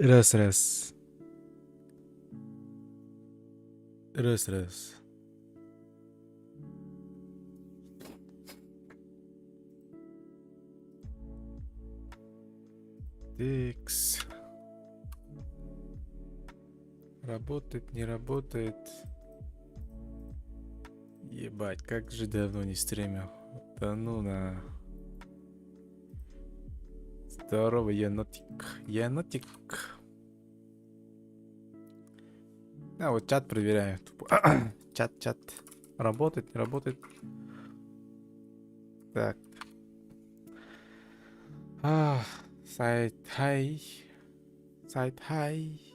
Раз-раз. Раз-раз. Тикс. Работает, не работает. Ебать, как же давно не стримил. Да ну на. Здорово, енотик. Енотик. А, вот чат проверяю. Тупо. Чат. Работает, не работает. Так. Сайт хай. Сайт хай.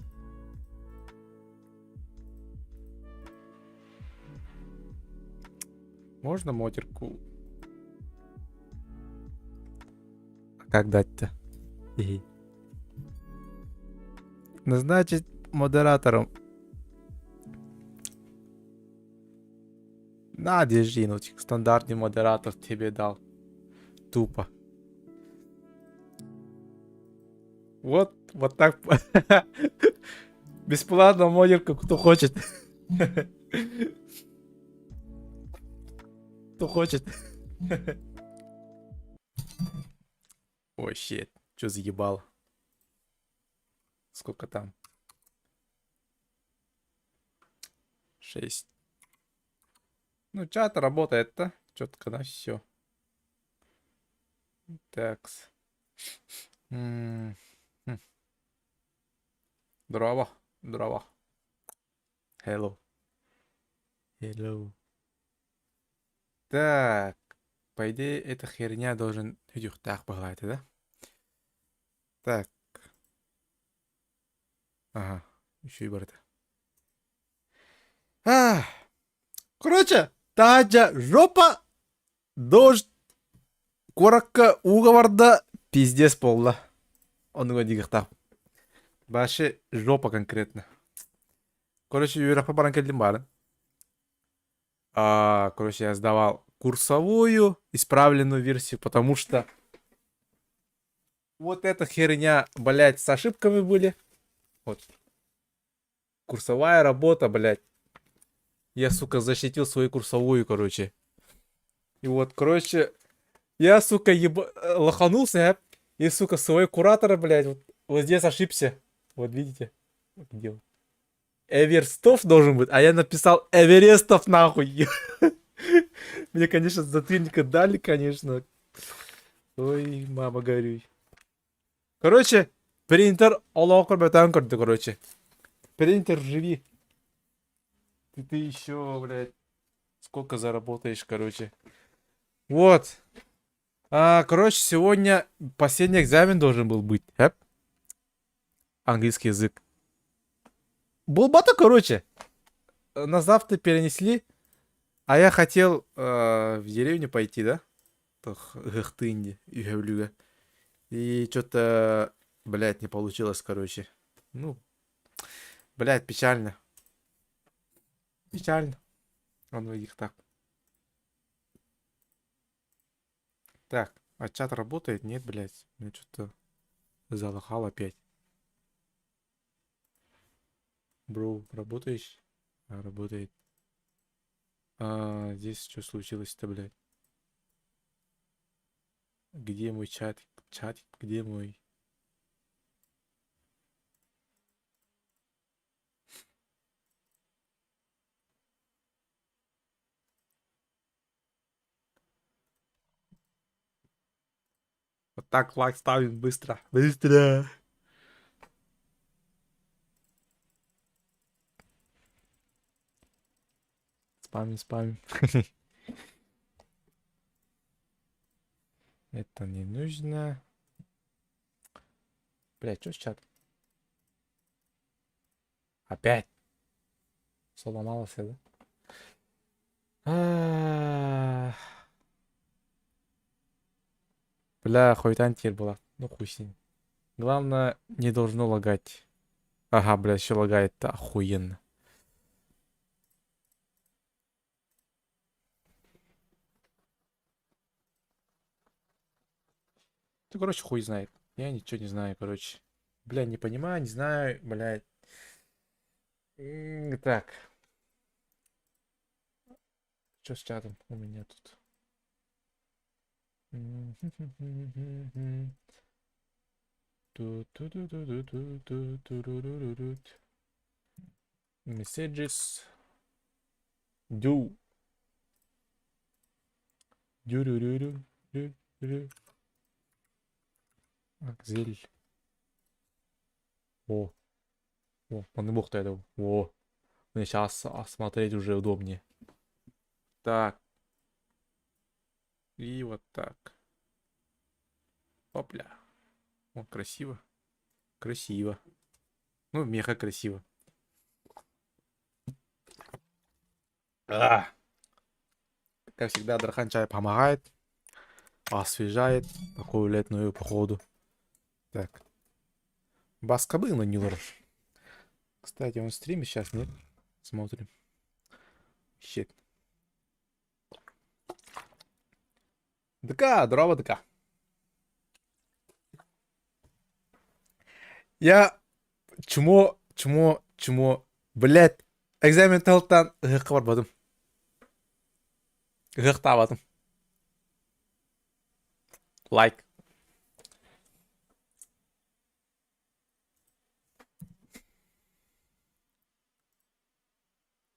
Можно модерку? А как дать-то? Назначить модератором. На, держи, ну, стандартный модератор тебе дал. Тупо. Вот так. Бесплатно модерку, кто хочет. Кто хочет. Ой, щит. Чё заебал? Сколько там? 6. Ну, чат работает-то. Четко, да, все. Такс. Здорово. Здорово. Hello. Hello. Так. По идее, эта херня должен... Так, погладить, да? Так. Ага. Еще и барда. Короче, Таджа жопа, дождь, коротко уговорда, пиздец полда. Он говорит, так. Баши жопа конкретно. Короче, Юрапа Баранкельдин барын. Короче, я сдавал курсовую, исправленную версию, потому что вот эта херня, блядь, с ошибками были. Вот. Курсовая работа, блядь. Я, сука, защитил свою курсовую, короче. И вот, короче, я, сука, лоханулся, и, сука, свой куратор, блядь, вот здесь ошибся. Вот видите? Вот где он. Эверстов должен быть, а я написал Эверестов, нахуй. Мне, конечно, затыльника дали, конечно. Ой, мама, горюй. Короче, принтер олокор бетан корды, короче. Принтер, живи. Ты еще, блядь, сколько заработаешь, короче. Вот. Короче, сегодня последний экзамен должен был быть. Английский язык. Был бата, короче. На завтра перенесли. А я хотел в деревню пойти, да? Гахтынди, Югавлюга. И что-то, блядь, не получилось, короче. Ну, блядь, печально. Печально. Он их так. Так, а чат работает? Нет, блядь. Мне что-то залохал опять. Бро, работаешь? Работает. Здесь что случилось-то, блядь? Где мой чат? Чат, где мой? Вот так лайк ставим быстро. Быстро. Спамим. Это не нужно. Блядь, что с чат? Опять. Сломалось, да? Бля, хуйтан теперь была. Ну хуй с ним. Главное, не должно лагать. Ага, бля, еще лагает-то охуенно. Ты, короче, хуй знает. Я ничего не знаю, короче. Бля, не понимаю, не знаю, блядь. Так, что с чатом у меня тут? Messages. Do. Акзель. О, он и бог это. О, мне сейчас осмотреть уже удобнее. Так. И вот так. Опля. О, красиво. Красиво. Ну, меха красиво. Как всегда, Дархан чай помогает. Освежает. Такую летную походу. Так. Баскабына не лорж. Кстати, он стримит сейчас, нет? Смотрим. Щит. ДК, здорово, ДК. Я... Чмо. Блять. Экзамен талтан. Гыққа барбадым. Гық табадым. Лайк.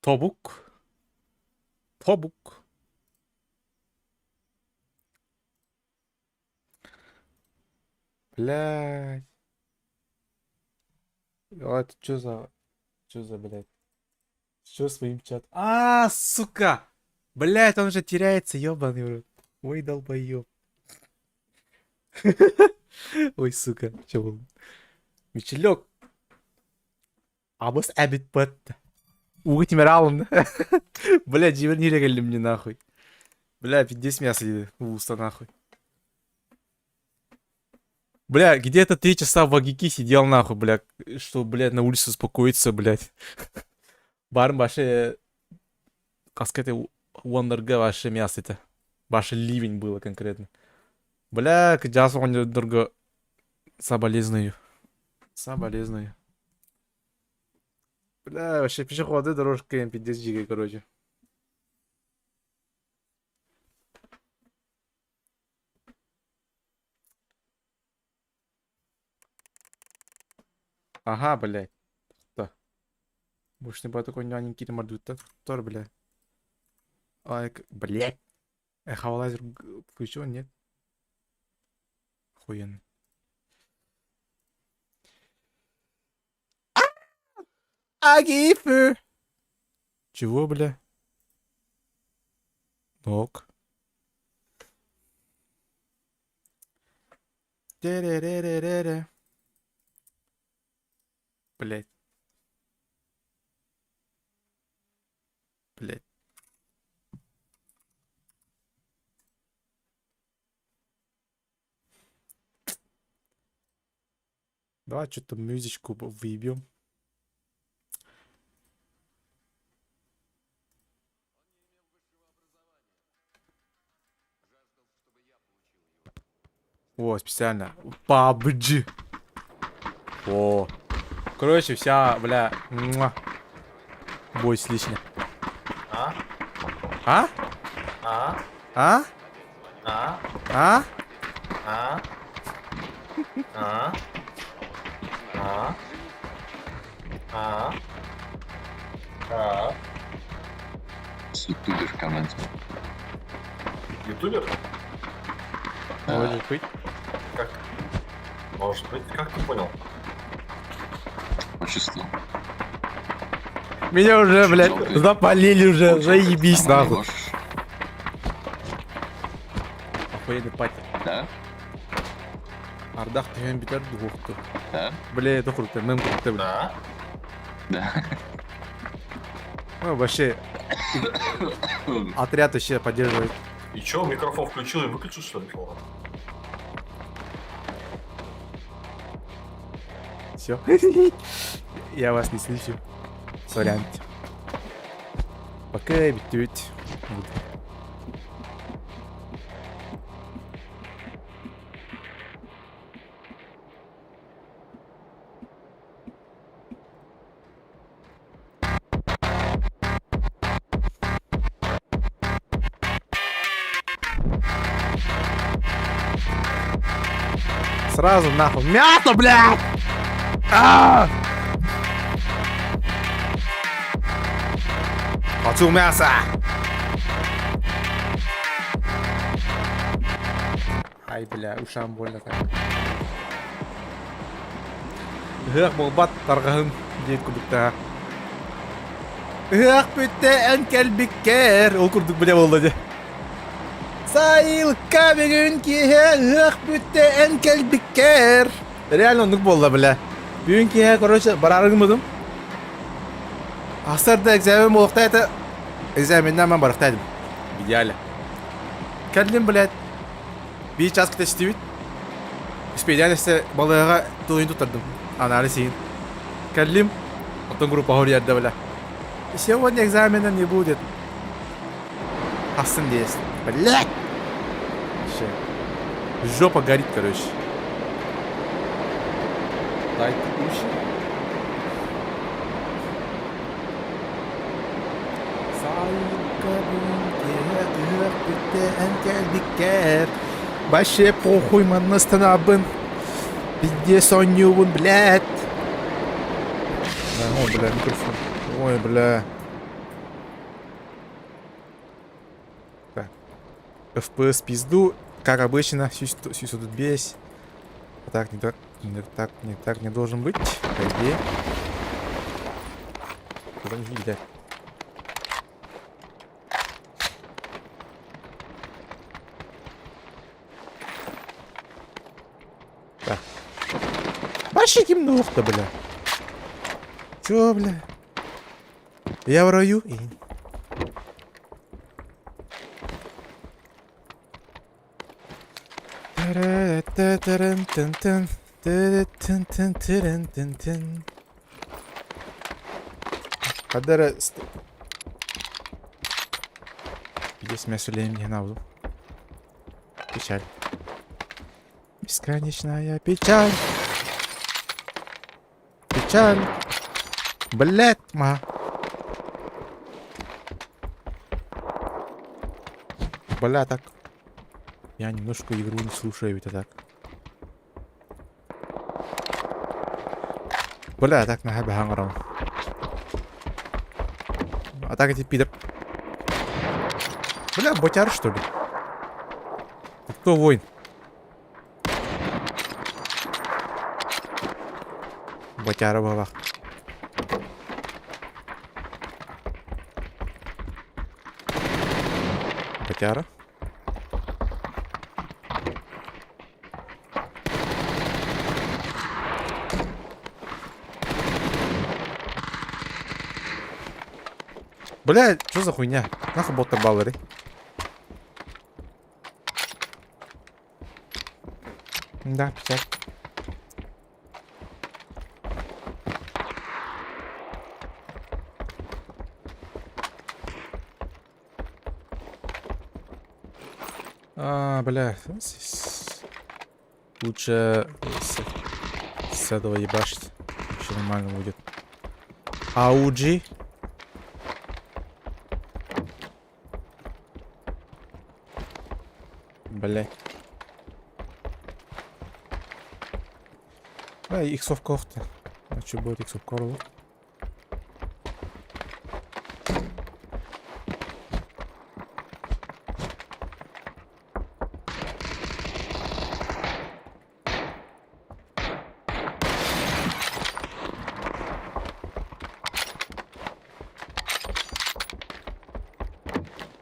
Тобук. Блять. Это что за, блядь? Что своим чат? Сука! Блять, он же теряется, ёбаный в рот. Ой, долбоёб. Ой, сука. Чё был? Мичелек. Абыс әбит бәтті. Уғы темер алын. Бля, жібернере келдім мне нахуй. Бля, пиздец мясо деді. Уста нахуй. Бля, где-то 3 часа в Агике сидел нахуй, бля. Что, блядь, на улице успокоиться, блядь. Барым баше... Каскеты Уандерга ваше мясо это. Ваше ливень было конкретно. Бля, к джазу Уандерга соболезную. Бля, вообще пешеходная дорожка пиздец дикая, короче. Ага, блядь. Да. Больше не было такой няненький мордут. Тор, блядь. Ай, блядь. Хавалайзер включен, нет? Охуенно. Агифы. Чего, бля? Ок. Блять. Блять. Давай что-то музычку выебем. О, специально. PUBG. О. Короче, вся, бля. Бой с лично. А? А? А? А? А? А? А? А? А? А? А? Ютубер в команде. Ютубер? Может быть. Как? Может быть, как ты понял? Почувствовал. Меня уже, Чё блядь, делать? запалили уже. Заебись, Нормально нахуй. можешь? Охуенный пати. Да? Ардах теген битер духты. Да? Бля, это круто. Мем круто, бля. Да? Да. Ну, вообще, отряд вообще поддерживает. И чё, микрофон включил и выключил, что ли? Все. Я вас не слышу. Сорян. Пока битють. Сразу нахуй. Мясо, блядь! Хочу мясо! Ай, бля, ушам больно так. Гық болбат тарғағын дейін күдікті. Гық бүтті әнкәлбіккер. Ол күрдік біле болды де. Сайылқа бүгін кеге гық бүтті әнкәлбіккер. Реально ондық болды, бля. Бүгін кеге, короче, барарың мұдым. Асырда экзамен болықта әті. Экзаменден мен барықта әдім. Идеально. Кәлдім, блядь. Bir час кіте істейбейді. Спейден істе балыға туын тұттырдым. Анары сейін. Кәлдім. Отын группа ғор ерді, бля. Сегодня экзамена не будет. Хасын дейсін. Блядь! Жопа горит, короче. Дай ты уши. Вообще похуй, man настанабын. Везде сонюбын, блядь. Ой, бля, микрофон. Ой, бля. Так. FPS пизду. Как обычно, все тут бесь. Так, не так не должен быть. Пойди. Куда не видать? Так. Вообще темнух-то, бля. Чё, бля? Я в раю и... Кадера... Здесь мясо не навду. Печаль. Бесконечная печаль. Печаль. Блять, ма. Бля, так. Я немножко игру не слушаю, ведь так. Бля, так на хабе ханграм. А так эти пидор. Бля, ботяр что ли? Ты кто воин? Ботяра баба. Ботяра. Бля, что за хуйня? Нахуй бота баллеры. Да, печаль. Бля. Лучше с этого ебашить. Еще нормально будет. Ауджи. Бля. Да, иксовка-то. А что будет иксовка?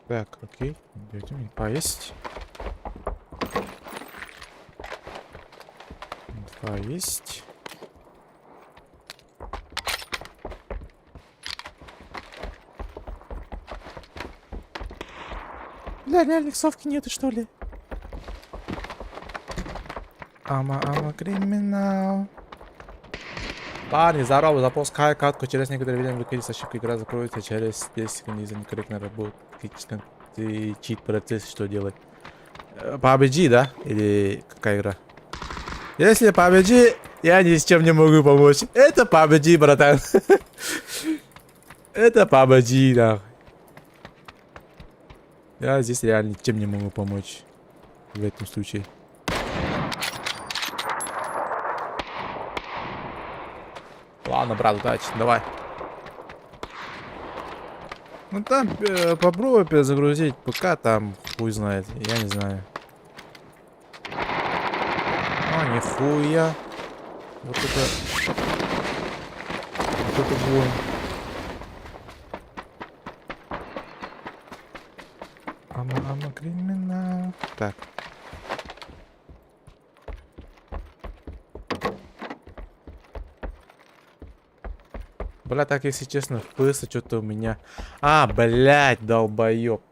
Так, окей. Дайте поесть. Поесть. Бля, реально иксовки нету, что ли? Ама криминал. Парни, здорово, запускай катку. Через некоторое время выходит ошибка, игра закроется через 10 секунд из-за некорректной работы. Ты чит процесс, что делать? PUBG, да? Или какая игра? Если PUBG, я ни с чем не могу помочь. Это PUBG, братан. Это PUBG, да. Я здесь реально ничем не могу помочь. В этом случае. Ладно, брат, удачи, давай. Ну там попробуй перезагрузить ПК, там хуй знает, я не знаю. А, нихуя. Вот это... Вот это воин. Ама криминал. Так. Бля, так, если честно, FPS что-то у меня... А, блядь, долбоёб.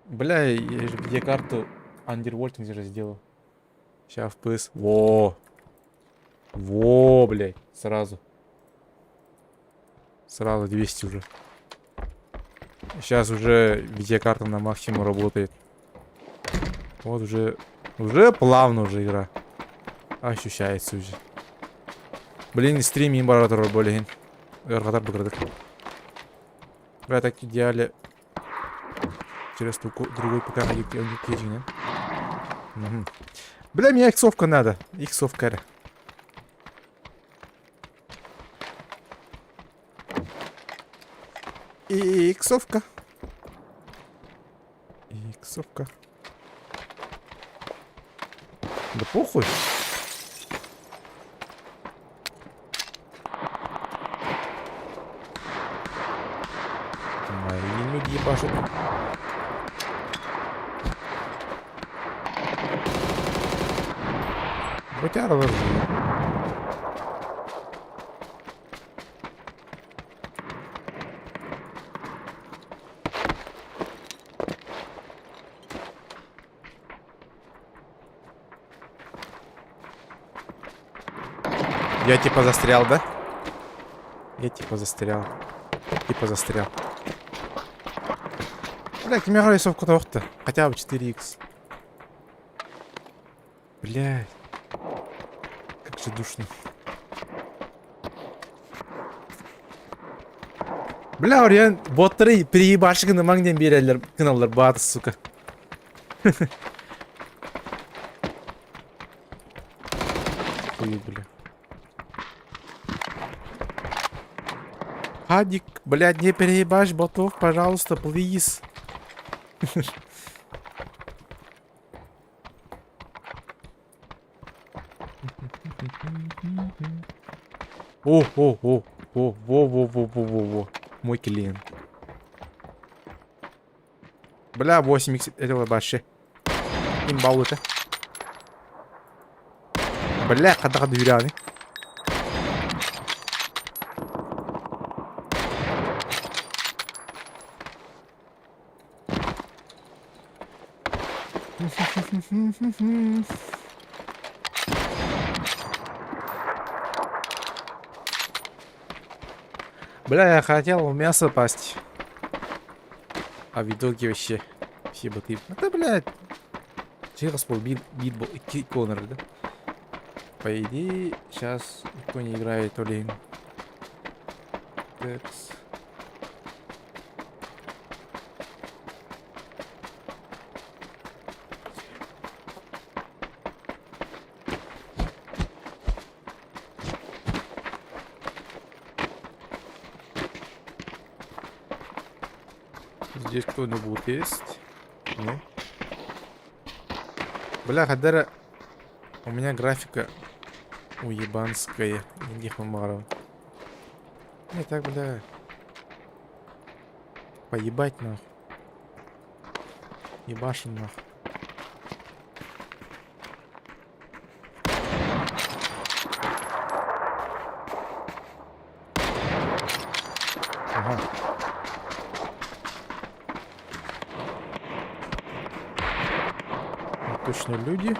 Бля, я же видеокарту андервольтинг же сделал. Сейчас FPS. Во. Во, блядь. Сразу. Сразу 200 уже. Сейчас уже видеокарта на максимум работает. Вот уже... Уже плавно уже игра. Ощущается уже. Блин, стрим имбаратор, блин. Эргатар бігірдік. Бля, так в идеале через другой ПК не. Бля, мне иксовка надо. Иксовка. Иксовка. Иксовка. Да похуй. Мои люди ебашут. Хотя разожгли. Я типа застрял, да? Я типа застрял. Типа застрял. Бля, кемера рисовку то хотя бы 4х. Блядь. Как же душно. Бля, ориян боттары переебашыгын маңден берелер кыналар баты, сука. Хуй, бля. Хадик, блядь, не переебашь ботов, пожалуйста, плиз. Во. Мой клиент. Бля, 8х этого баши. Имбал это. Бля, когда дверяны. Бля, я хотел в мясо пасть. А в итоге вообще все боты. Это, блядь. Через полбит был и коннор, да? По идее, сейчас никто не играет Олейн. Текс. Здесь кто-нибудь есть? Нет? Бля, Хадера, у меня графика уебанская. Иди Хумаров. Не так, бля. Поебать нахуй. Ебашим нахуй. Ага. Точно люди.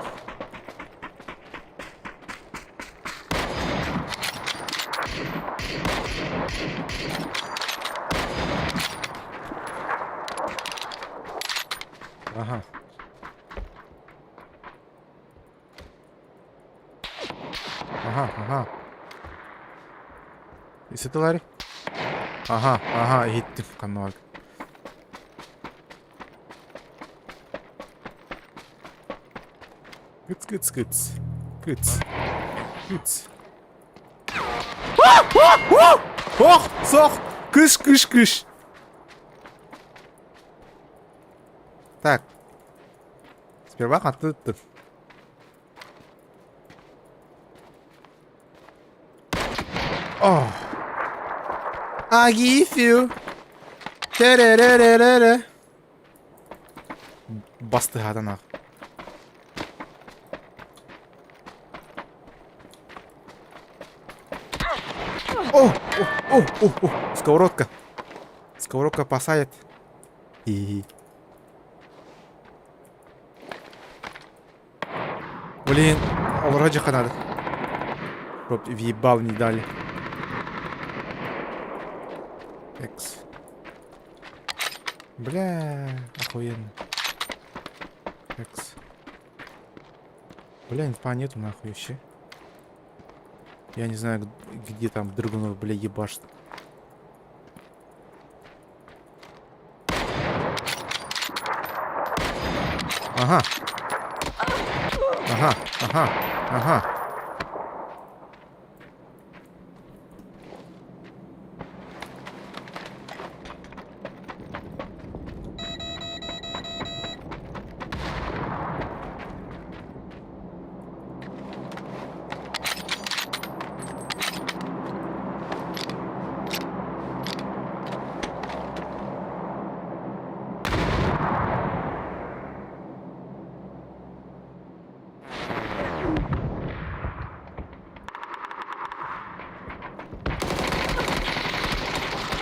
Ага. Ага. И это Ларри? Ага, гитти в канал. Кыц, кыц, кыц. Кыц. Кыц. Ох, сох! Кыш, кыш, кыш. Так. Сперва ты. О. I give you. Теререререре. Басты гадана. О, сковородка. Сковородка посадит. И. Блин, вроде надо. Чтоб въебал не дали. Экс. Бля, охуенно. Экс. Бля, инфа нету нахуй вообще. Я не знаю, где там драгунов, бля, ебашит. Ага. Ага, ага, ага.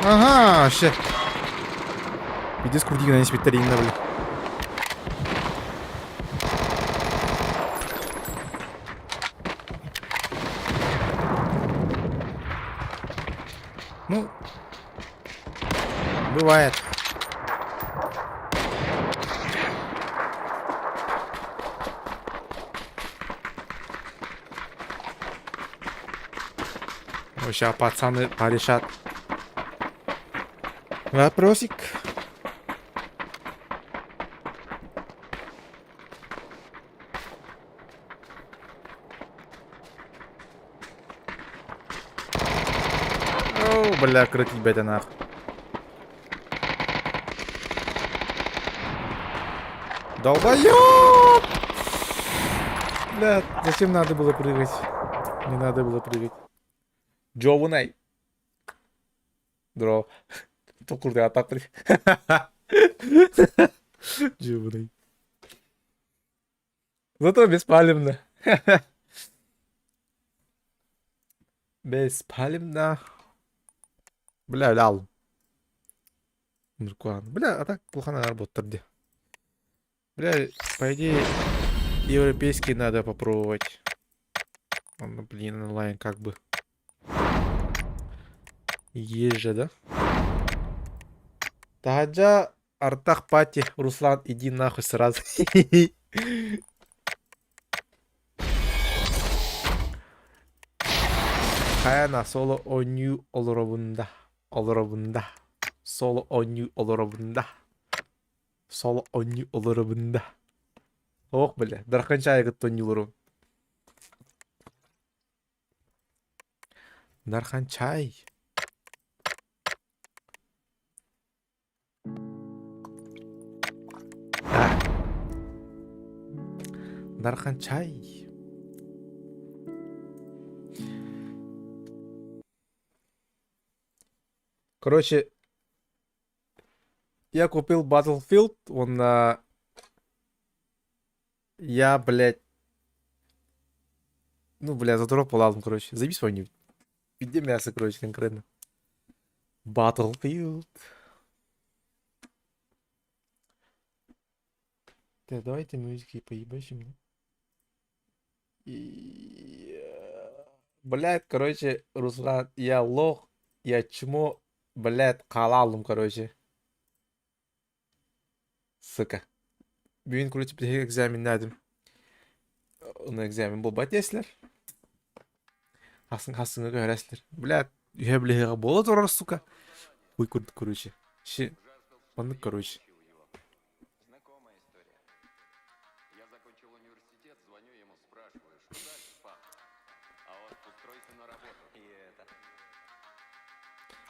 Ага, ще. Иди скрути на витарина, бля. Ну, бывает. Сейчас пацаны порешат вопросик. О, бля, крутить бета нахуй. Долбоёб! Бля, зачем надо было прыгать? Не надо было прыгать. Джовунай. Дро. Толкурды атак при. Джовунай. Зато беспалевно. Беспалевно. Бля, лял. Бля, а так плохо надо работать где. Бля, по идее, европейский надо попробовать. Он, блин, онлайн как бы. Есть же, да? Таджа, Артах Пати, Руслан, иди нахуй сразу. Хаяна, соло оню олоробунда. Олоробунда. Соло оню олоробунда. Соло оню олоробунда. Ох, бля, дарханчай гаттонюлору. Дарханчай. Дарханчай. Короче, я купил Battlefield, он я, блядь, ну, бля, задропал ладно, короче, заебись войну. Где мясо, короче, конкретно. Battlefield. Так, давайте музыки поебачим. Блядь, короче, Руслан, я лох, я чмо, блядь, халалым, короче. Сука. Бүгін, короче, bir экзамен Оны экзамен болбайт есілер. Хасыңа көресілер. Блядь, үйе болады орар, сука. Ой, көрдік, короче. Мандық, короче.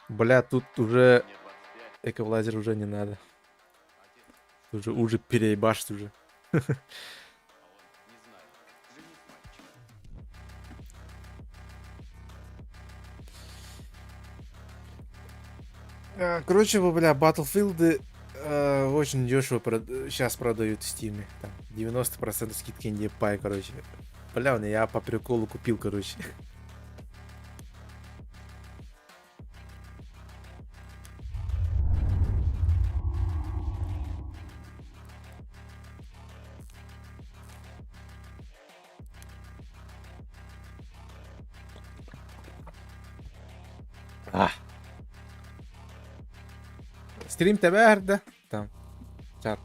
Бля, тут уже эковлазер уже не надо. Уже переебашь уже. Короче, бля, Battlefield очень дешево сейчас продают в Steam. Там 90% скидки не пай, короче. Бля, я по приколу купил, короче. А. Стрим тебе, там. Чат.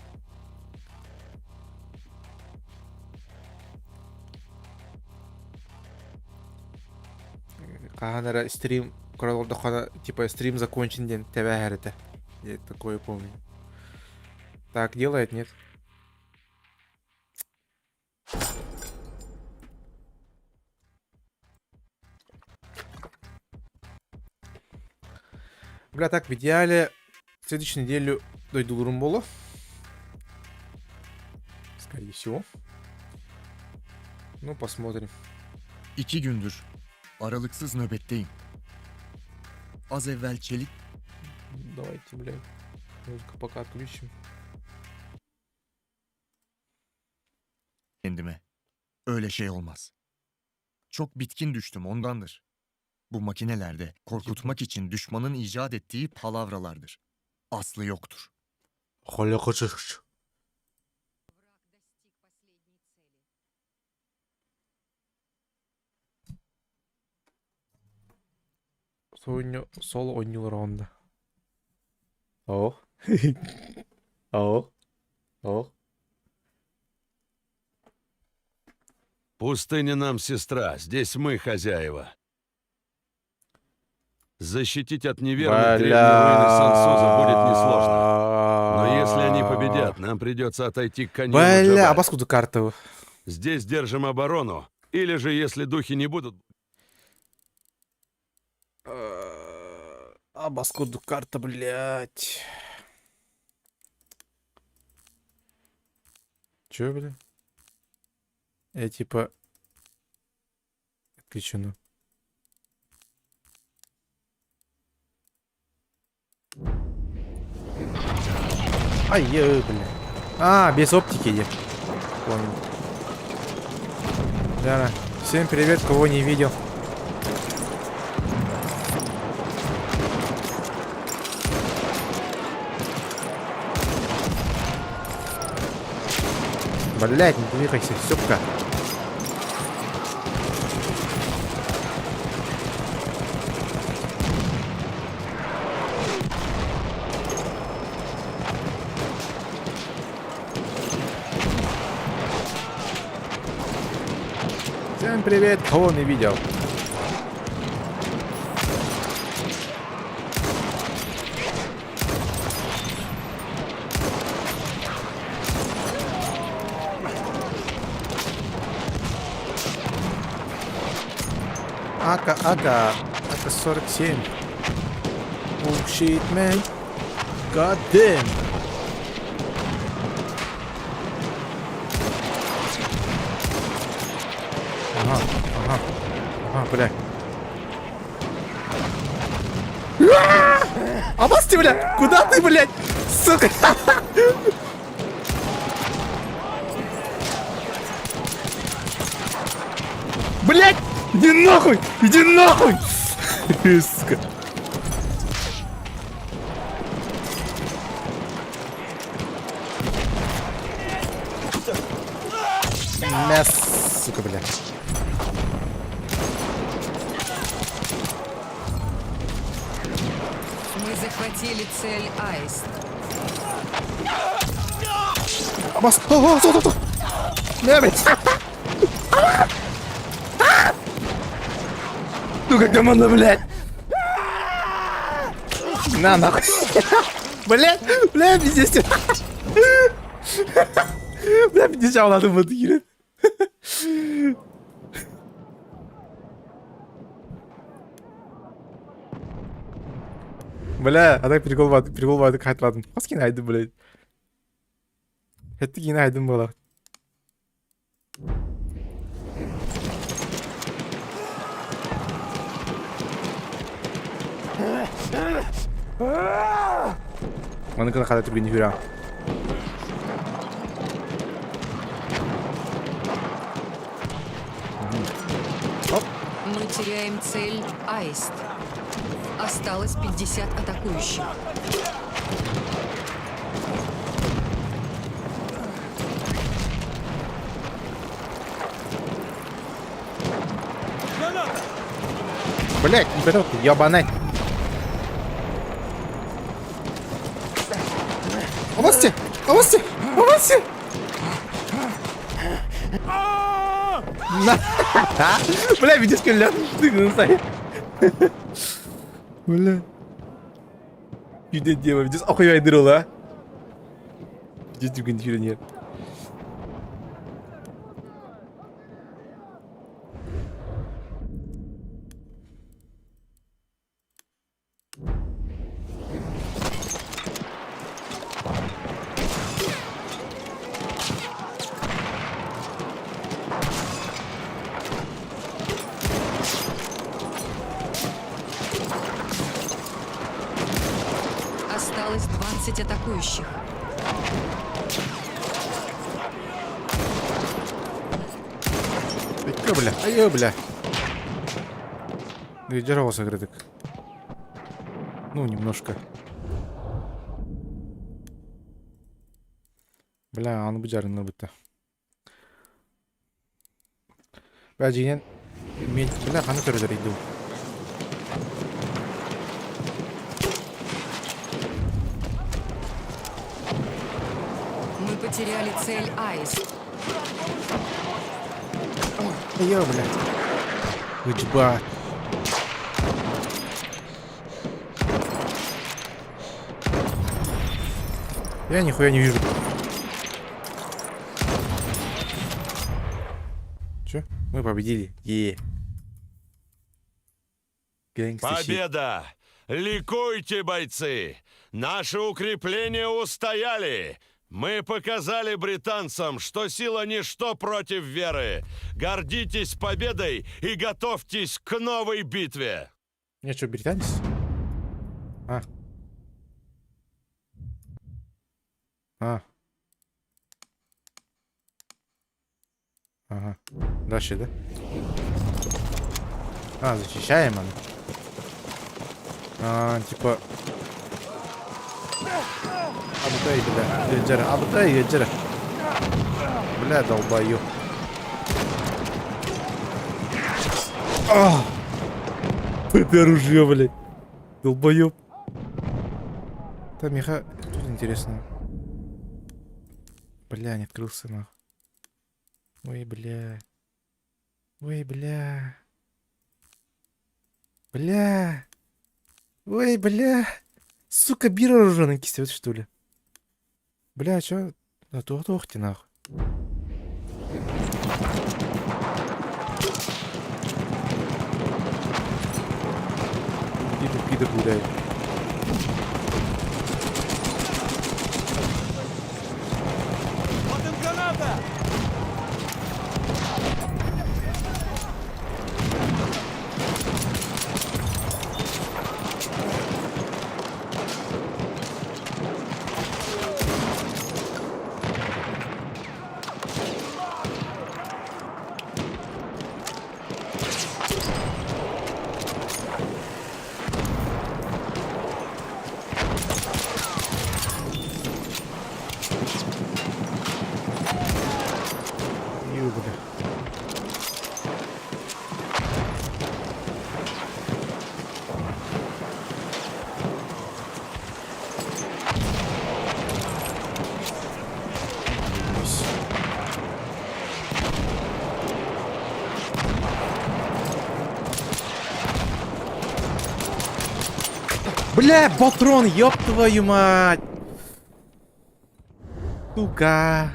Каганера стрим, типа стрим закончен день, тебе. Я такое помню. Так, делает, нет? Бля, так, в идеале следующую неделю дойду до Румбола. Скорее всего. Ну, посмотрим. 2 gündür aralıksız nöbetteyim. Az evvel çelik Давайте, блядь. Музыку пока отключим. kendime. Öyle şey olmaz. Çok bitkin düştüm ondandır. Bu makinelerde korkutmak için düşmanın icat ettiği palavralardır. Aslı yoktur. Холя хочешь. Соло ойнил ронда. О. О. О. Пустыня нам сестра, здесь мы хозяева. Защитить от неверных древние руины Сансуза будет несложно. Но если они победят, нам придется отойти к каньону Бля, Джабаль. а паскуду карту. Здесь держим оборону, или же, если духи не будут... А паскуду карта, блядь. Чё, бля? Я типа... Отключено. Ай, бля. А, без оптики я. Понял. Да, всем привет, кого не видел. Блять, не двигайся, сука. Всем привет, кого не видел. Ага, это 47. Oh shit, man. God damn. Ага, бля. Обости, бля! Куда ты, блядь? Сука! Блядь! Иди нахуй! Иди нахуй! Сука. Мясо, сука, блядь. Мы захватили цель Аист. Абас! О! Да, блядь! Ну как команда, блядь! На, нахуй! Блядь! Блядь, пиздец! Блядь, пиздец, надо выдвинуть! Бля, ада прикол барды кайтладым. Қас кейін айдым, блядь. Әтті кейін айдым бала. Оны кіні қада түрген жіберем. Мы теряем цель Аист. Осталось 50 атакующих. Блядь, ебанут, ебанать. Авасти! Авасти! Авасти! Бля, видишь, коля, ты Бля. Yüzde diye biz okuyor aydır ola. Yüzde gün yürünüyor. Осталось 20 атакующих. Ай, бля. Лидировался, Грыдык. Ну, немножко. Бля, он будет жареный будто. Бля, жинен... Бля, қаны көрдер иду. Мы потеряли цель Аист. Ё, блядь. Выджба. Я нихуя не вижу. Чё? Мы победили. Победа! Ликуйте, бойцы! Наши укрепления устояли! Мы показали британцам, что сила ничто против веры. Гордитесь победой и готовьтесь к новой битве. Я что, британец? А. Ага. Дальше, да? Защищаем он. Типа... Абдай, бля. Еджера. Абдай, еджера. Бля, долбою. Это оружие, блядь. Долбоёб. Там меха... Тут интересно. Бля, не открылся, нахуй. Ой, бля. Ой, бля. Бля. Ой, бля. Сука, бир оружейный кистет, что ли? Бля, чё? Да тох ты, нахуй. Пидор гуляет. Бля, патрон, ёб твою мать! Сука!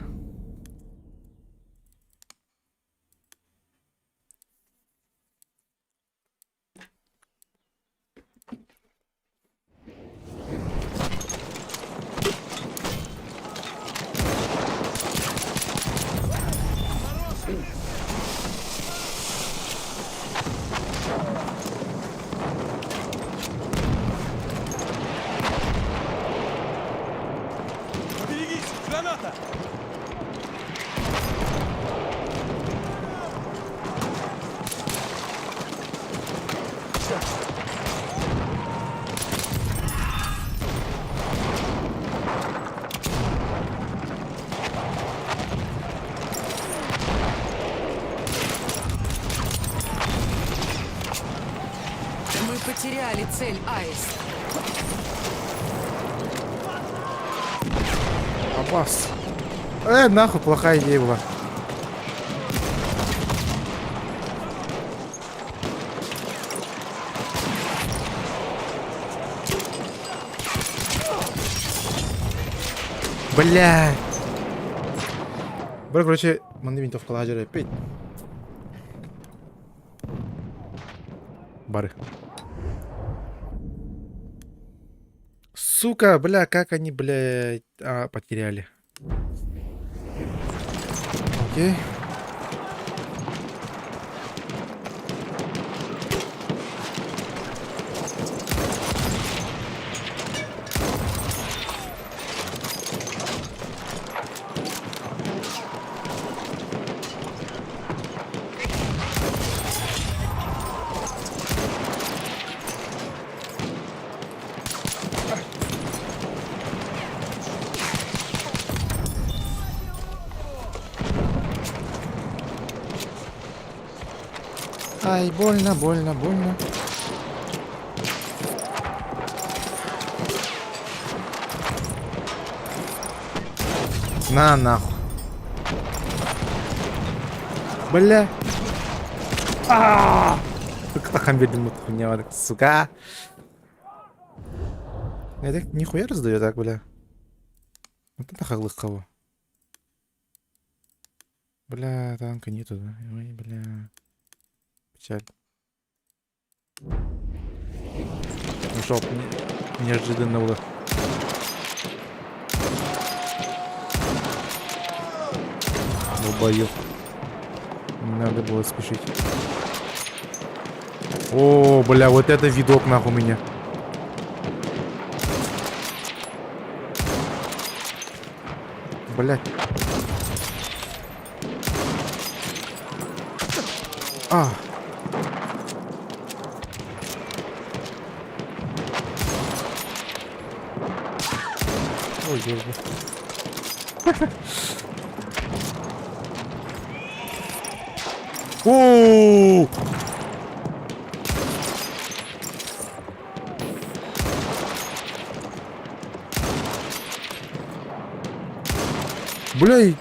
цель Аист. Аббас. Нахуй, плохая идея была. Бля. Бля, короче, маны винтовка лагеря опять. Бары. Сука, бля, как они, блядь, потеряли. Окей. Ай, больно, больно, больно. На нахуй. Бля. Как бердім хуйня var, сука. Я так нихуя раздаю так, бля. Вот это хаглых кого. Бля, танка нету, да? Ой, бля. Печаль. Ну шо, неожиданно было. Долбоёб. Не надо было спешить. О, бля, вот это видок нахуй меня. Блядь. А. Ой, ёбу. О! Бля,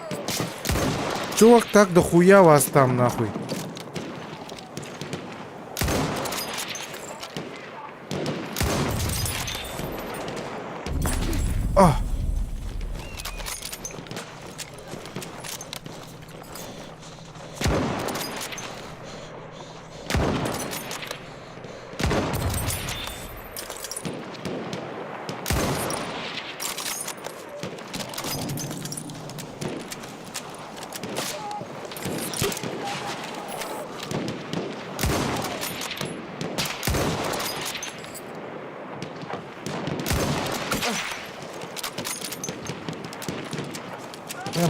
чувак, так дохуя вас там нахуй. А.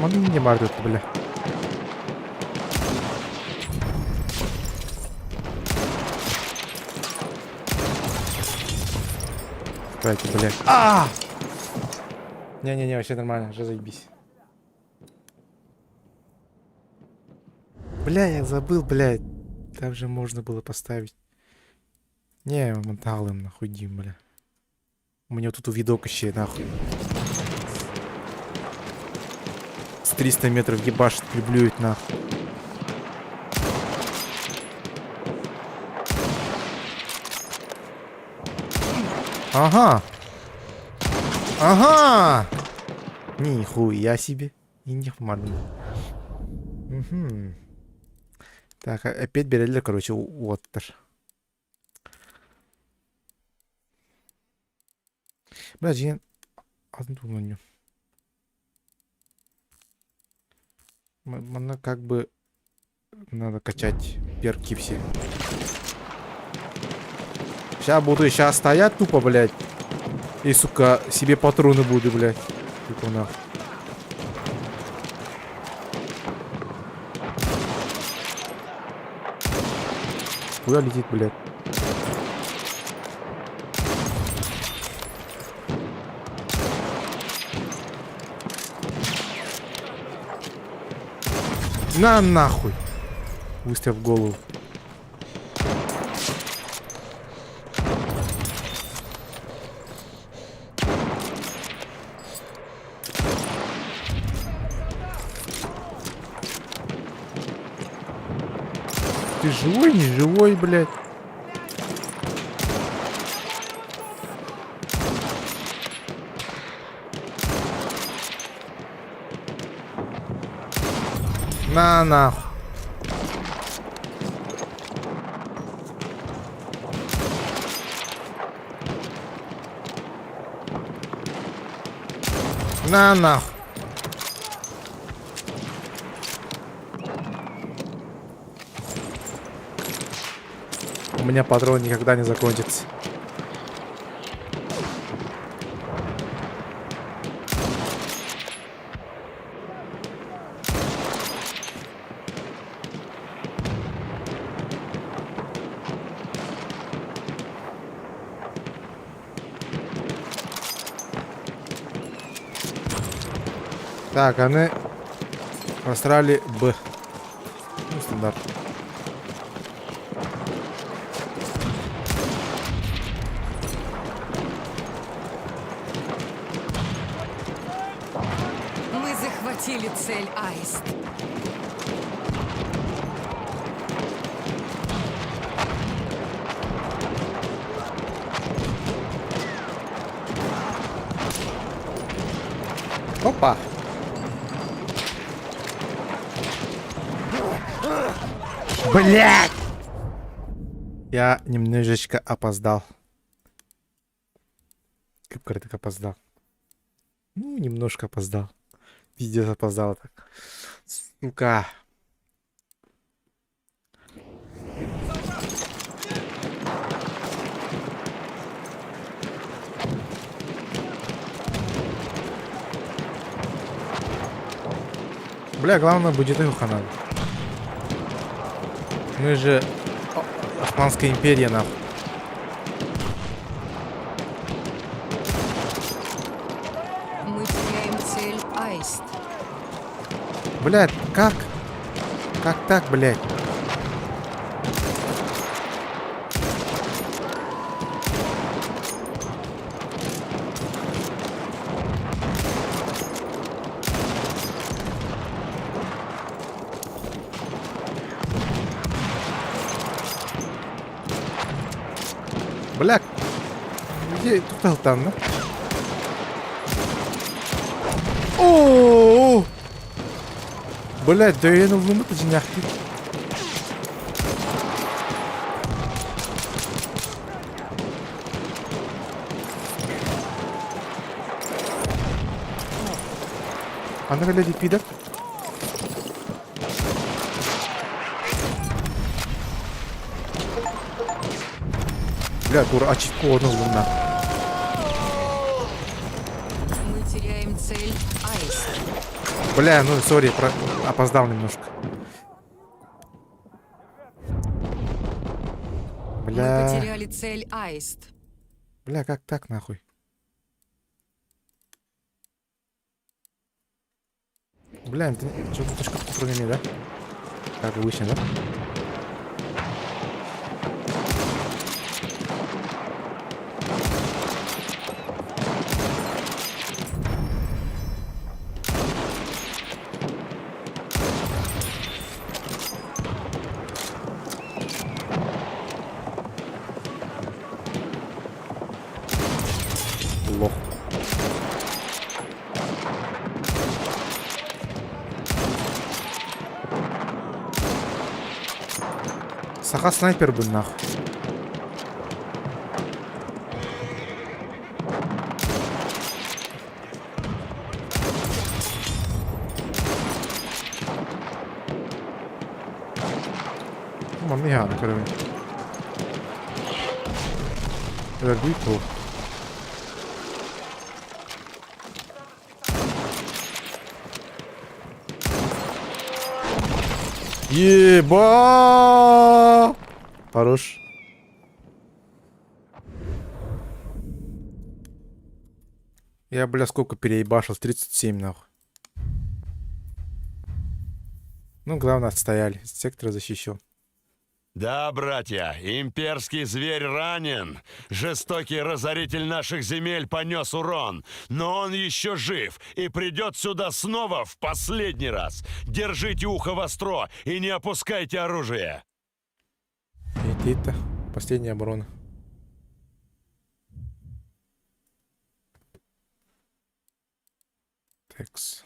Маны не мардут, бля. Давайте, бля. Не-не-не, вообще нормально, уже заебись. Бля, я забыл, блядь. Там же можно было поставить. Не, менталом нахуй, Дим, бля. У меня тут видок еще, нахуй. С 300 метров ебашит, приблюет нахуй. Ага. Ага. Нихуя себе. И нихмарно. Угу. Так, опять берели, короче, Уоттер. Блядь, я одну думаю. Она как бы надо качать перки все. Сейчас стоять тупо, блядь. И, сука, себе патроны буду, блядь. Тупо нахуй. Куда летит, блядь? На нахуй. Выстрел в голову. Ты живой, не живой, блядь? На нахуй. На нахуй. У меня патрон никогда не закончится. Так, они просрали Б. Ну, стандарт. Мы захватили цель Аист. Опа. Блять! Я немножечко опоздал. Как так опоздал? Ну, немножко опоздал. Пиздец опоздал так. Сука. Бля, главное будет их надо. Мы же Османская империя, нахуй. Мы теряем цель Аист. Блядь, как? Как так, блядь? Бля, где тут там, да? О! Блядь, да я ну это же нахуй. Она глядя пидор. Бля, дура, очко одно луна. Мы теряем цель Аист. Бля, ну сори, опоздал немножко. Мы Бля, потеряли цель Аист. бля, как так нахуй? Бля, ты что-то немножко по-другому, да? Как обычно, да? Лох. Саха снайпер был нахуй. Mamma mia, ancora me. Verduito. Еба! Хорош. Я, бля, сколько переебашил? 37, нахуй. Ну, главное, отстояли. Сектор защищен. Да, братья, имперский зверь ранен. Жестокий разоритель наших земель понес урон. Но он еще жив и придет сюда снова в последний раз. Держите ухо востро и не опускайте оружие. Это последняя оборона. Такс.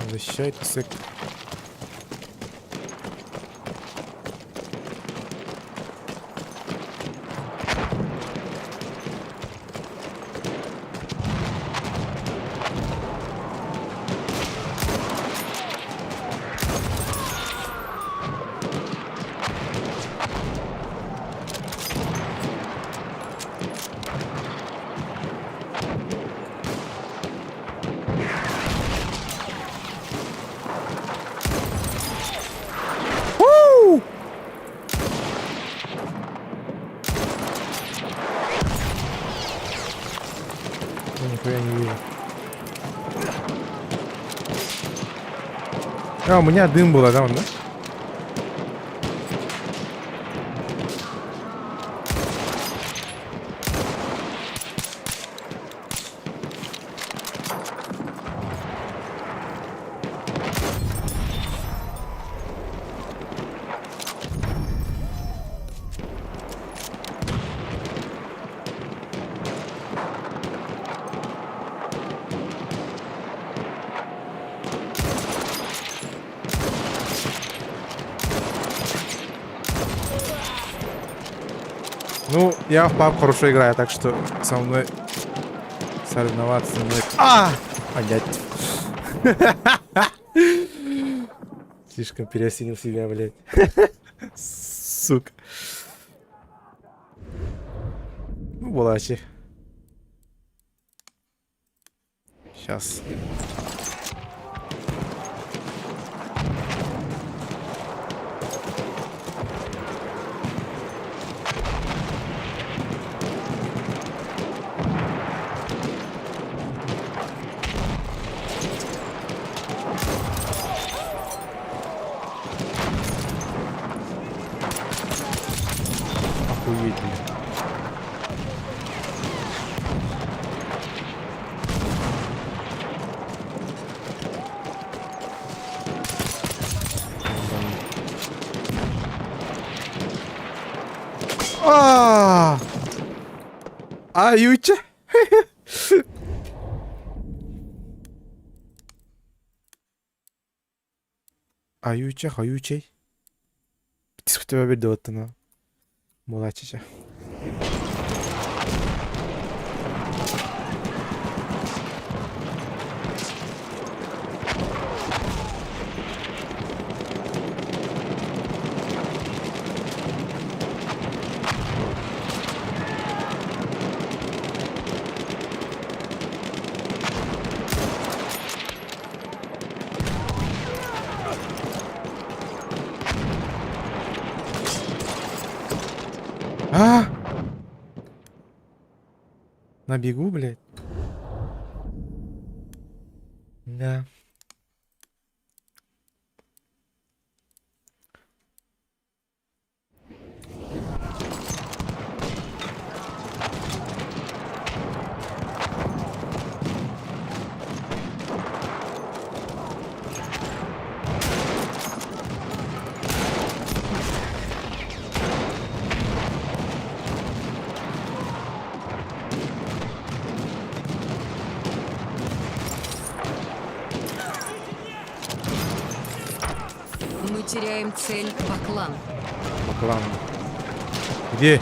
Защищайтесь. Я нихуя не вижу. А, у меня дым был, да, он, да? Ну, я в пап хорошо играю, так что со мной соревноваться не... Блять. Слишком переоценил себя, блядь. Сука. Ну, Булачи. Сейчас. Охуеть, блядь. Аютя. Аютя, аютей. Тискутуя берди оттана. Булачича. На бегу, блядь. Да. Мы теряем цель Баклан. Баклан. Где?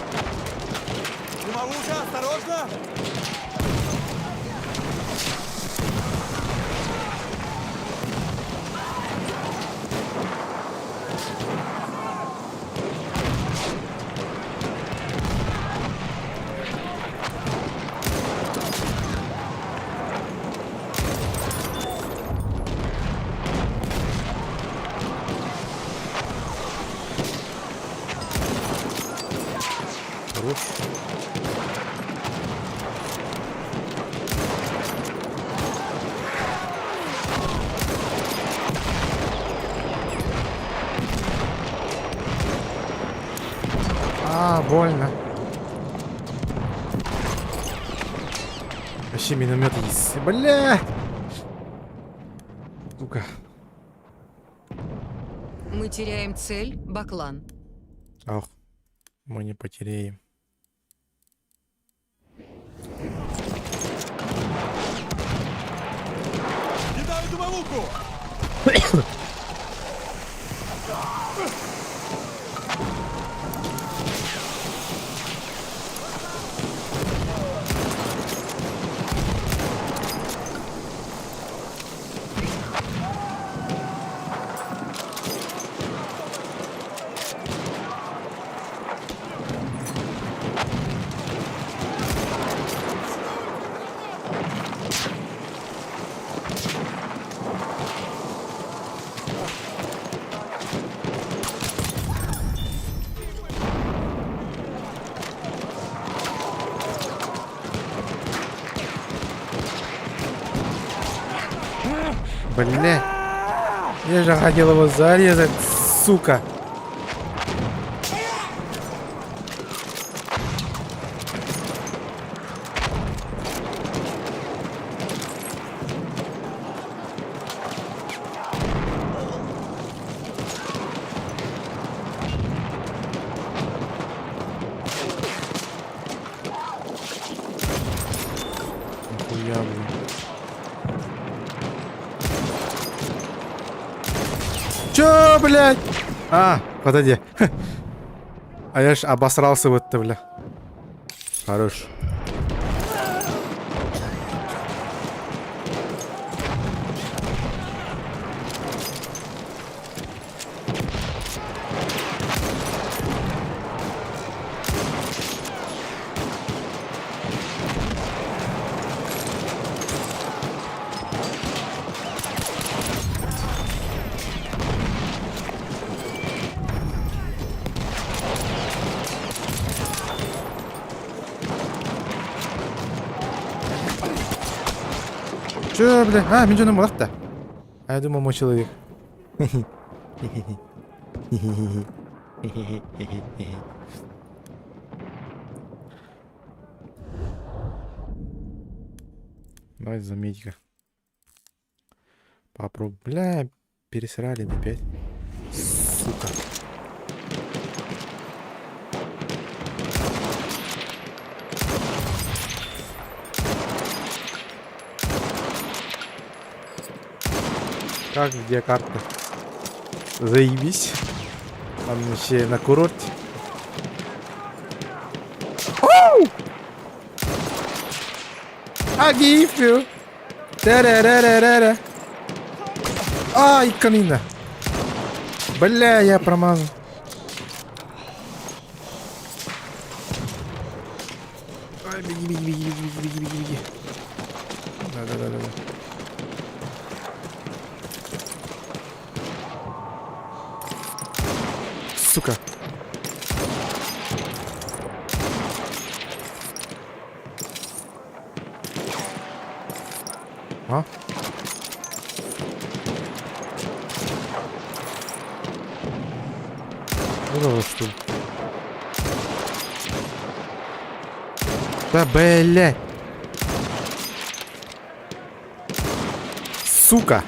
Хорош. Больно. Вообще миномет есть. Бля! сука. Мы теряем цель Баклан. Ох, мы не потеряем. Кидаю дымовуку! Бля. Я же хотел его зарезать, сука. Нихуя, блин. Чё, блядь? А, подожди. А я ж обосрался в это, бля. Хорош. Чё, бля? А, мен жөнім болақ та. А я думал, мой человек. Давай заметь-ка. Попробуй. Бля, пересрали опять. Сука. Как, где карта? Заебись. Там еще на курорте. Оу! I give you. Та-ра-ра-ра-ра-ра. Ай, камина. Бля, я промазал. Ай, беги, беги, беги, беги, беги, беги, беги. Да. Сука. А? Ну, что ли? Да, блядь. Сука.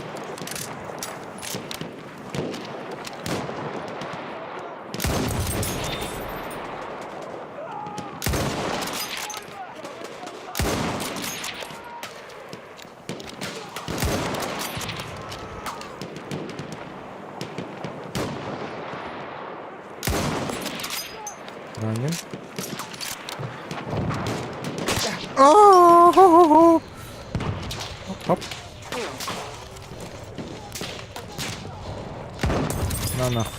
Ранен. О-о-о-о-о. Оп. На нахуй.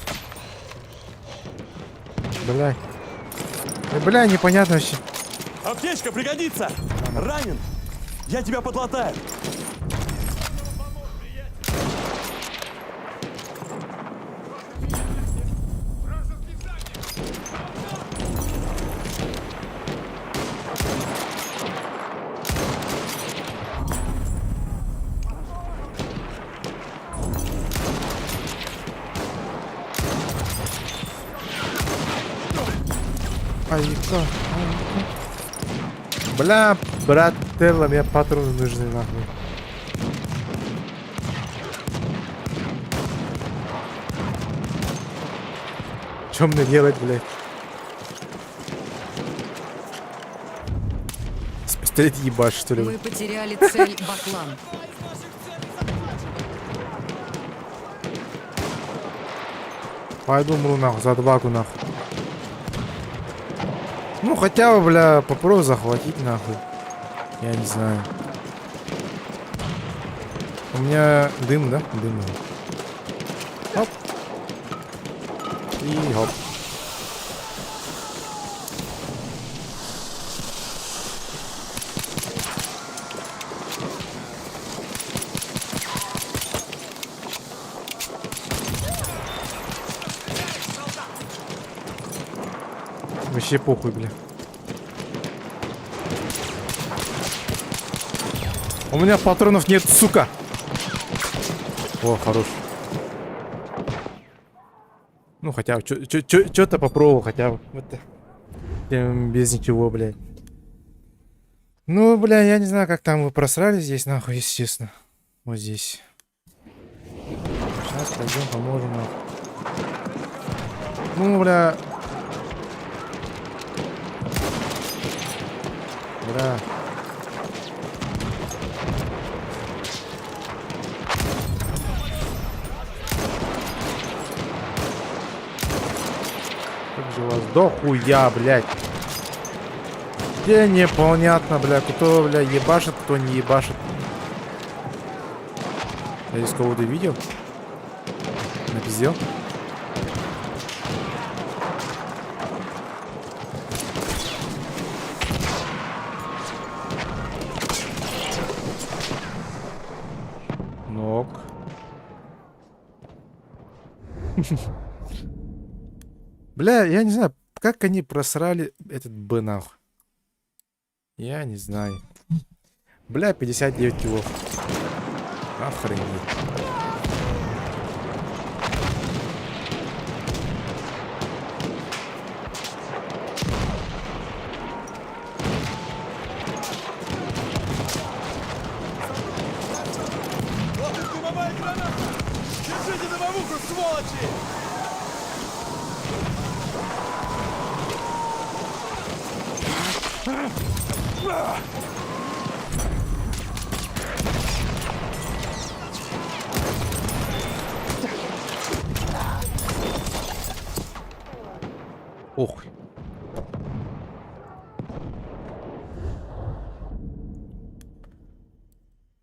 Бля. Бля, непонятно вообще. Аптечка пригодится! Ранен! Я тебя подлатаю! Айка. Бля, брат, Телла, мне патроны нужны нахуй. Что мне делать, блядь? С пистолета ебашь, что ли? Мы потеряли цель Баклан. Пойду умру нахуй, за дваку нахуй. Ну хотя бы, бля, попробуй захватить нахуй. Я не знаю. У меня дым, да? Дым. Хоп. И хоп. Вообще похуй, бля. У меня патронов нет, сука. О, хорош. Ну, хотя бы, что-то попробовал, хотя бы. Вот без ничего, блядь. Ну, бля, я не знаю, как там вы просрали здесь, нахуй, естественно. Вот здесь. Сейчас пойдем, поможем, нахуй. Ну, бля. Бля. Как же у вас дохуя, блядь. Где непонятно, бля, кто, бля, ебашит, кто не ебашит. Я здесь кого-то видел? Напиздел? Ног. Бля, я не знаю, как они просрали этот Б нахуй. Я не знаю. Бля, 59 килов. Охренеть. Дымовая граната! Держите дымовуху, сволочи! Ох.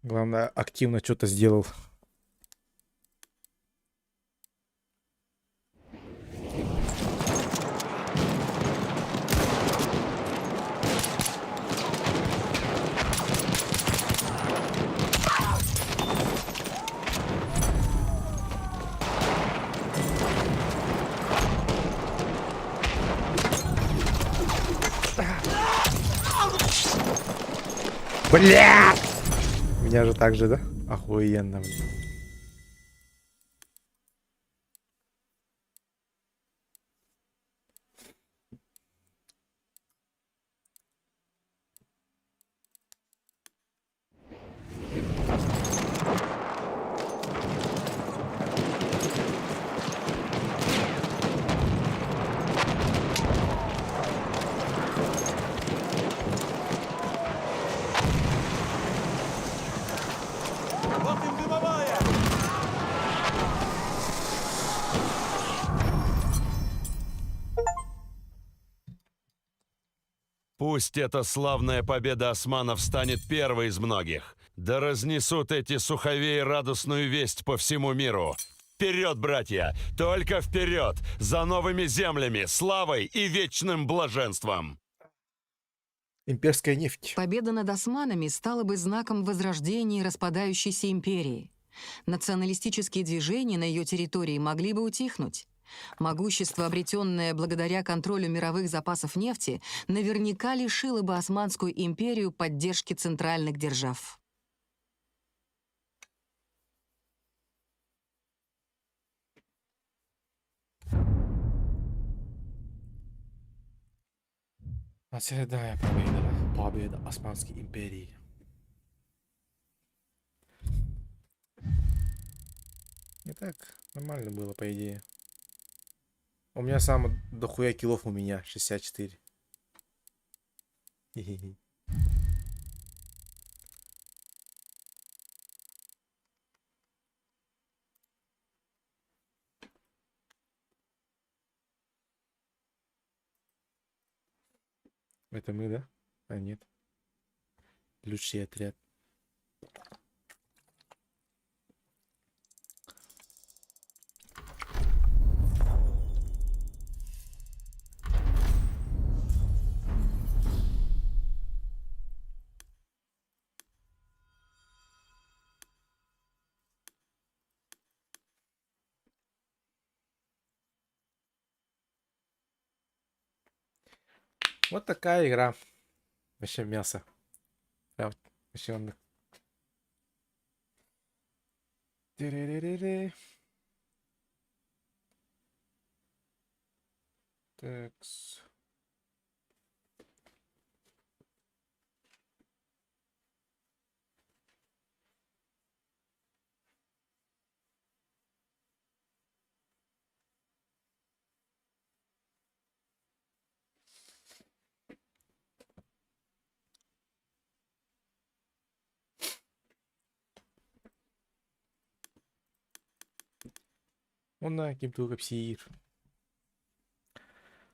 Главное, активно что-то сделал. Бля! Меня же так же, да? Охуенно, блин. Вот им дымовая! Пусть эта славная победа османов станет первой из многих. Да разнесут эти суховеи радостную весть по всему миру. Вперед, братья! Только вперед! За новыми землями, славой и вечным блаженством! Имперская нефть. Победа над османами стала бы знаком возрождения распадающейся империи. Националистические движения на ее территории могли бы утихнуть. Могущество, обретенное благодаря контролю мировых запасов нефти, наверняка лишило бы Османскую империю поддержки центральных держав. Очередная победа. Победа Османской империи. И так нормально было, по идее. У меня самое дохуя киллов у меня 64. Хе-хе-хе. Это мы, да? А нет. Лучший отряд. Вот такая игра. Вообще мясо. Прям вообще он... Тиририрiri. Такс. Ona kim tuğup sihir.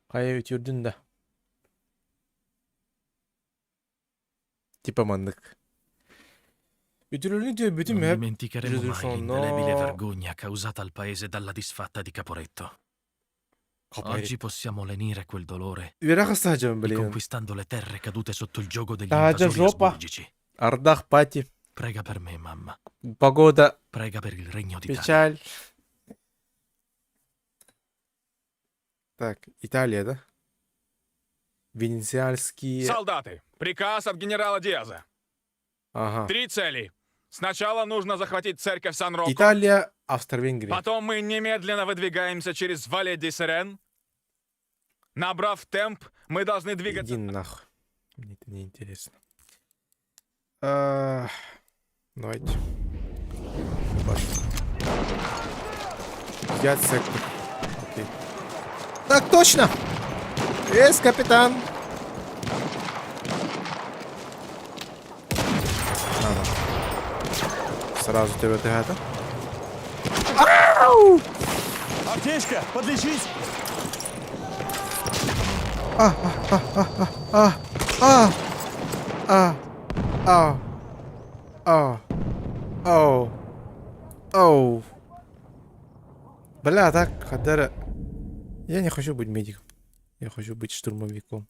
Kaya ütürdün de. Tipamandık. Ütürülünü diyor bütün Non mü hep dimenticheremo mai Gesù, l'indelebile no. vergogna causata al paese dalla disfatta di Caporetto. Kafayı. Oggi possiamo lenire quel dolore, Veraha sadece böyle. riconquistando le terre cadute sotto il giogo degli Sadece invasori жопа. asburgici. Ардах, пати, Prega per me, mamma. погода, Prega per il regno d'Italia. печаль. Так, Италия, да? Венецианские... Солдаты, приказ от генерала Диаза. Ага. 3 цели. Сначала нужно захватить церковь Сан-Роко. Италия, Австро-Венгрия. Потом мы немедленно выдвигаемся через Вале-ди-Серен. Набрав темп, мы должны двигаться... Иди нахуй. Мне это не интересно. Давайте. Взять сектор. Окей. Так точно! Есть, капитан! Надо. Сразу тебе это. Аптечка, подлечись! Оу. Бля, так, Хадара. Я не хочу быть медиком. Я хочу быть штурмовиком.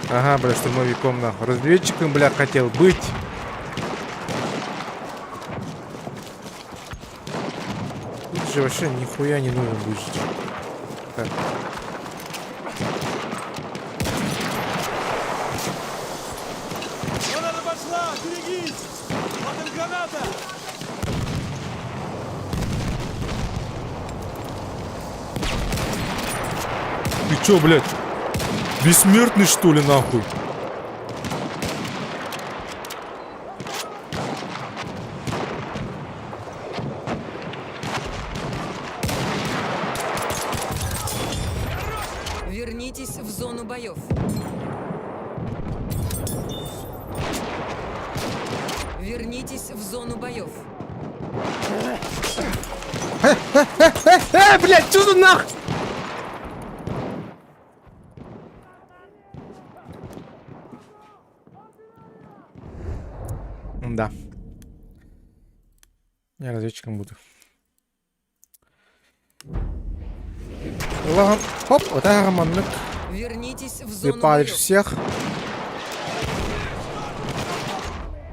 Ага, бля, штурмовиком, нахуй. Разведчиком, бля, хотел быть. Тут же вообще нихуя не нужен выжить. Так. Вон она пошла! Берегись! Вот и граната! Ты чё, блядь? Бессмертный, что ли, нахуй? Вернитесь в зону боев. Вернитесь в зону боев. Блядь, что за нах? Да. Я разведчиком буду. Ладно. Хоп, вот это романник. Вернитесь в Ты зону палишь боев. всех.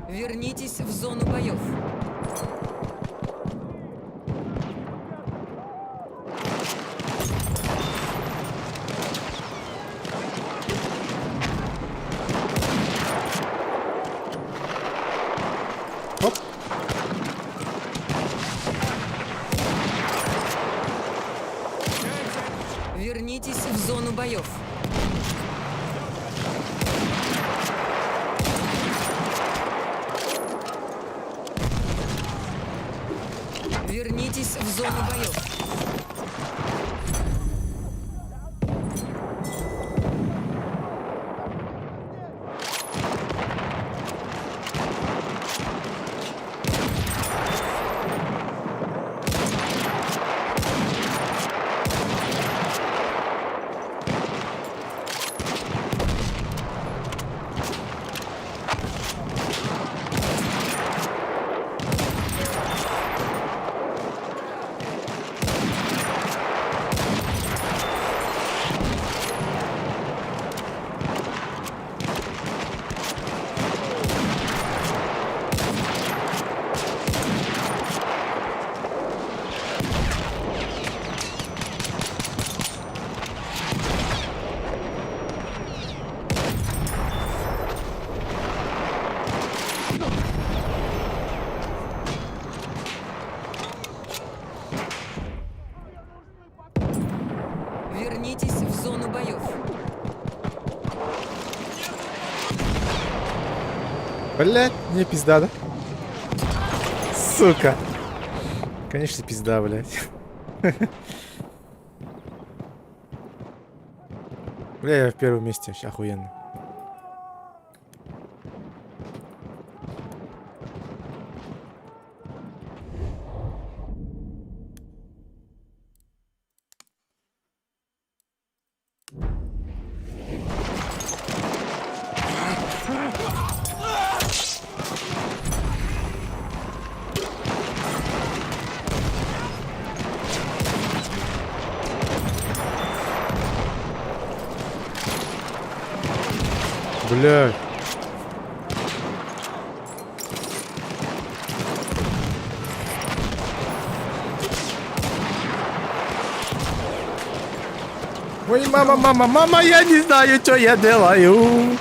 Вернитесь в зону боев. Хоп. Вернитесь в зону боев. Вернитесь в зону боев. Вернитесь в зону боев. Блять, мне пизда, да? Сука. Конечно, пизда, блять. Бля, я в первом месте, вообще охуенно. Блядь. Ой, мама, я не знаю, что я делаю.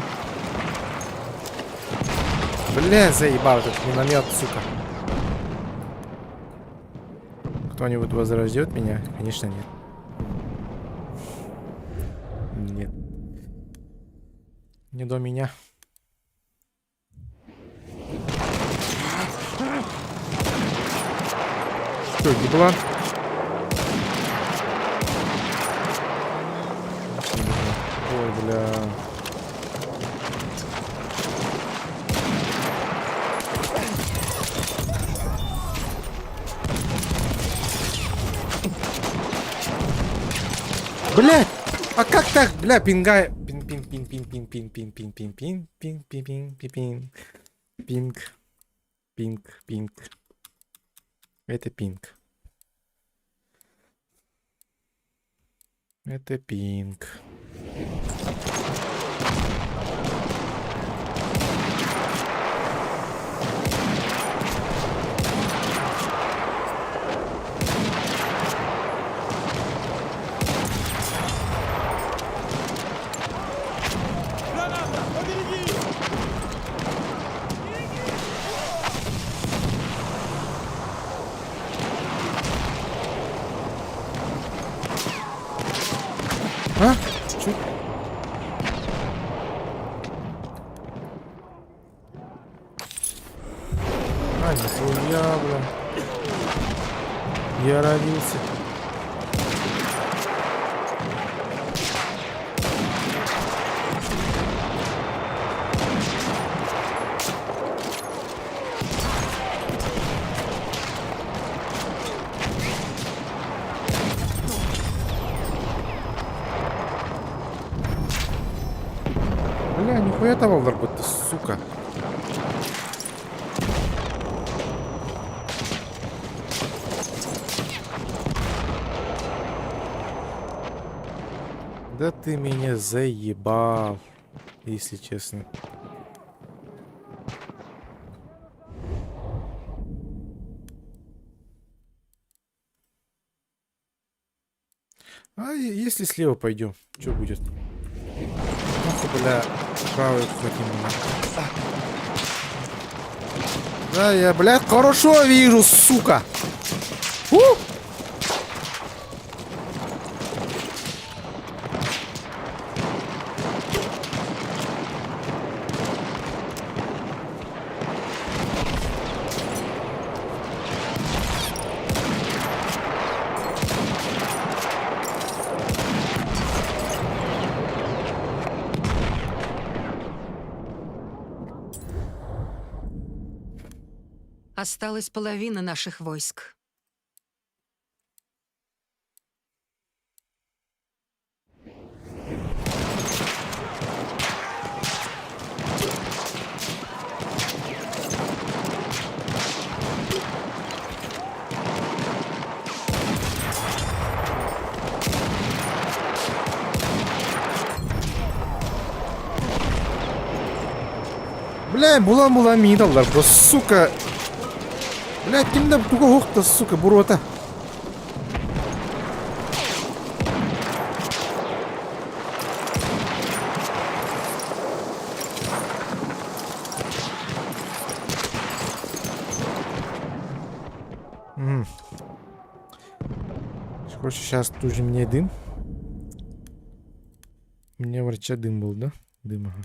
Бля, заебал этот миномет, сука. Кто-нибудь возрождет меня? Конечно, нет. Нет. Не до меня. Что, еблан? Ой, бля. Блять! А как так? Бля, пингай. Пинг. Это пинг. Это пинг. Граната! Побереги! А? Чё? А, нихуя, бля. Я родился. Бля, нихуя того варбот, сука. Да ты меня заебал, если честно. А если слева пойдем, что будет? Нахуй, бля, правый хотим. Да, я, бля, хорошо вижу, сука. Осталась половина наших войск. Бля, була мидалдар, просто сука. Бля, кимде туга оқта, сука, бурота. Короче, сейчас тоже мне дым. У меня врача дым был, да? Дым, ага.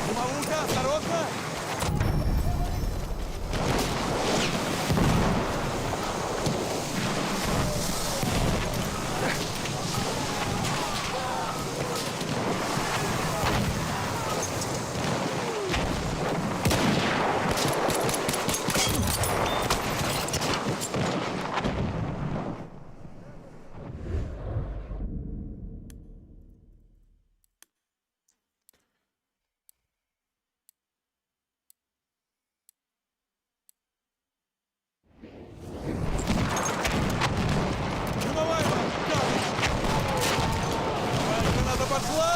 Дымовуха, осторожно! Дымовая башня! Давай, граната пошла!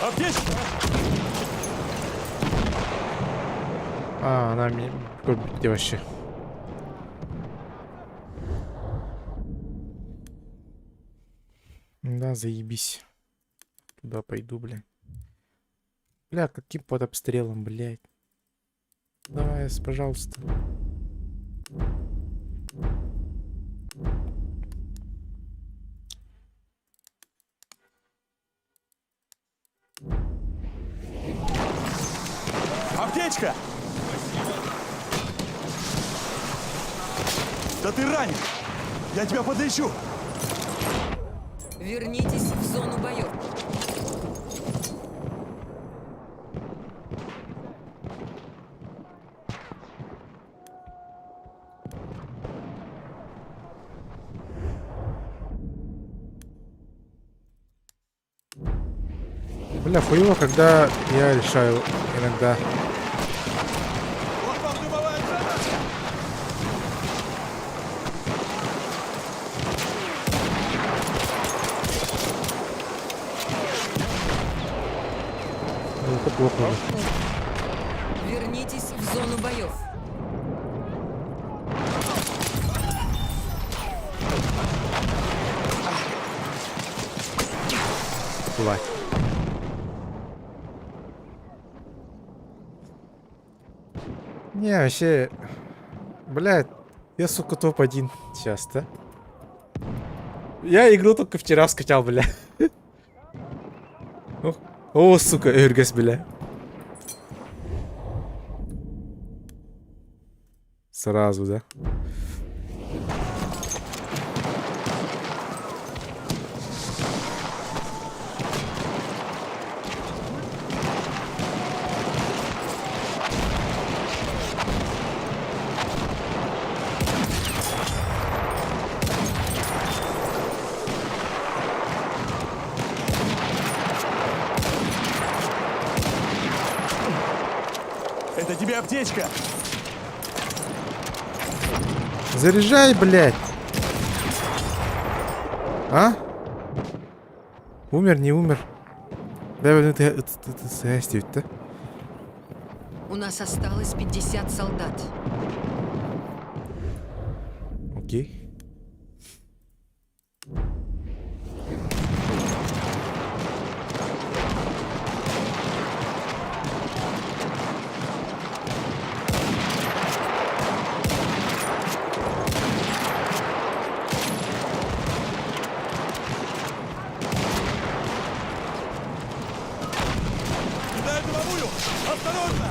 Аптечка! А, она мне... Где вообще? Да, заебись. Туда пойду, бля. Бля, каким под обстрелом, блядь. Давай, пожалуйста. Аптечка! Да ты ранен! Я тебя подлечу! Вернитесь в зону боев. Бля, хуево, когда я решаю иногда. Вот вам дымовая граната! Ну, это плохо уже. Вернитесь в зону боев. Бывает. Не, вообще... Блядь, я, сука, топ-1 сейчас, да? Я игру только вчера скачал, бля. О, сука, Эргес, бля. Сразу, да? Это тебе аптечка! Заряжай, блядь. А? Умер, не умер? Да, это состязать-то. У нас осталось 50 солдат. Окей. Кидай дымовую! Осторожно!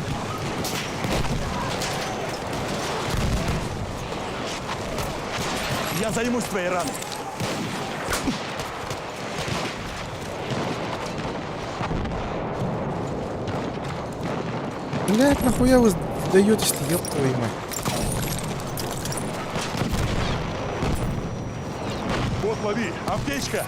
Я займусь твоей раной. Блядь, нахуя вы даетесь-то, ёб твою мать. Вот, лови. Аптечка.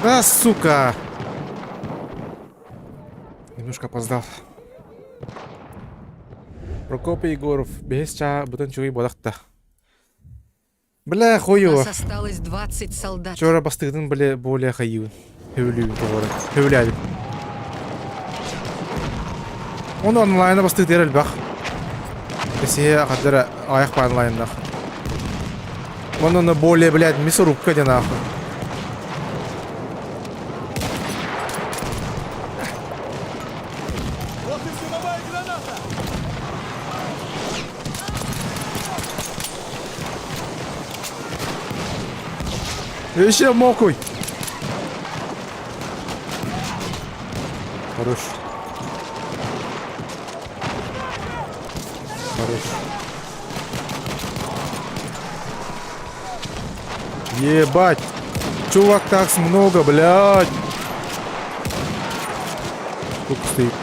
Да, сука! Немножко опоздал. Прокоп Егоров. Без ча, бутон чуи бодахта. Бля, У хуёво. нас осталось 20 солдат. Вчора бастыгдын более хаюын. Хөвлüyün тоғыры. Хөвләбі. Оны онлайна бастыгдер әлбақ. Бесе қадыр аяқ па онлайнах. Оны более, блядь, мясорубка де нахуй. Вот и взрывовая граната. Еще мокуй. Хорош. Хорош. Ебать. Чувак, так много, блядь. Сколько стоит?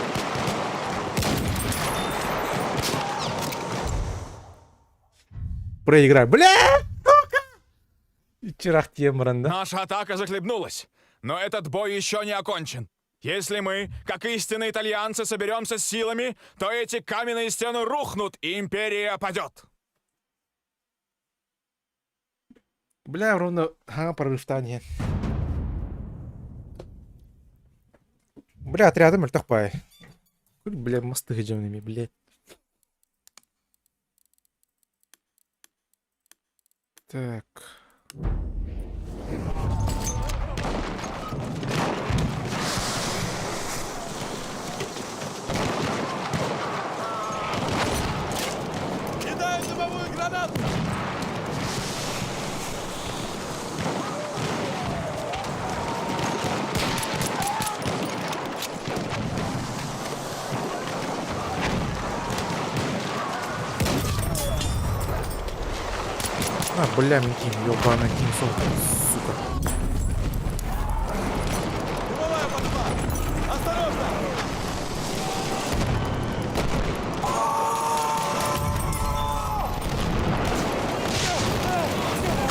Проиграй. Блядь, сука! Чирах темран, да? Наша атака захлебнулась, но этот бой еще не окончен. Если мы, как истинные итальянцы, соберемся с силами, то эти каменные стены рухнут, и империя падет. Бля, ровно прорыв тане. Бля, отрядом альтахпай. Бля, мосты гджевными, блядь. Так. Кидаю дымовую гранату. А, бля, Микин, ёбаный кинцов, сука. Дымовая пошла. Осторожно.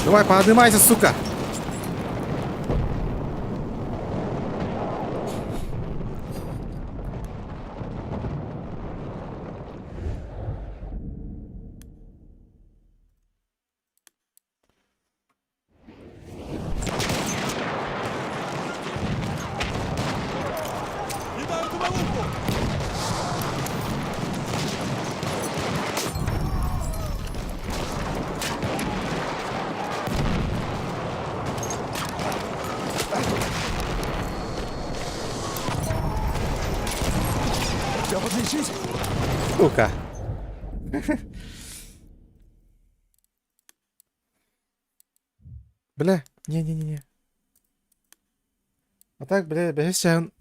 Давай, поднимайся, сука. Кидаю дымовуху. Тебя подлечить? Сука. Бля, не-не-не-не. А так, бля, бесян.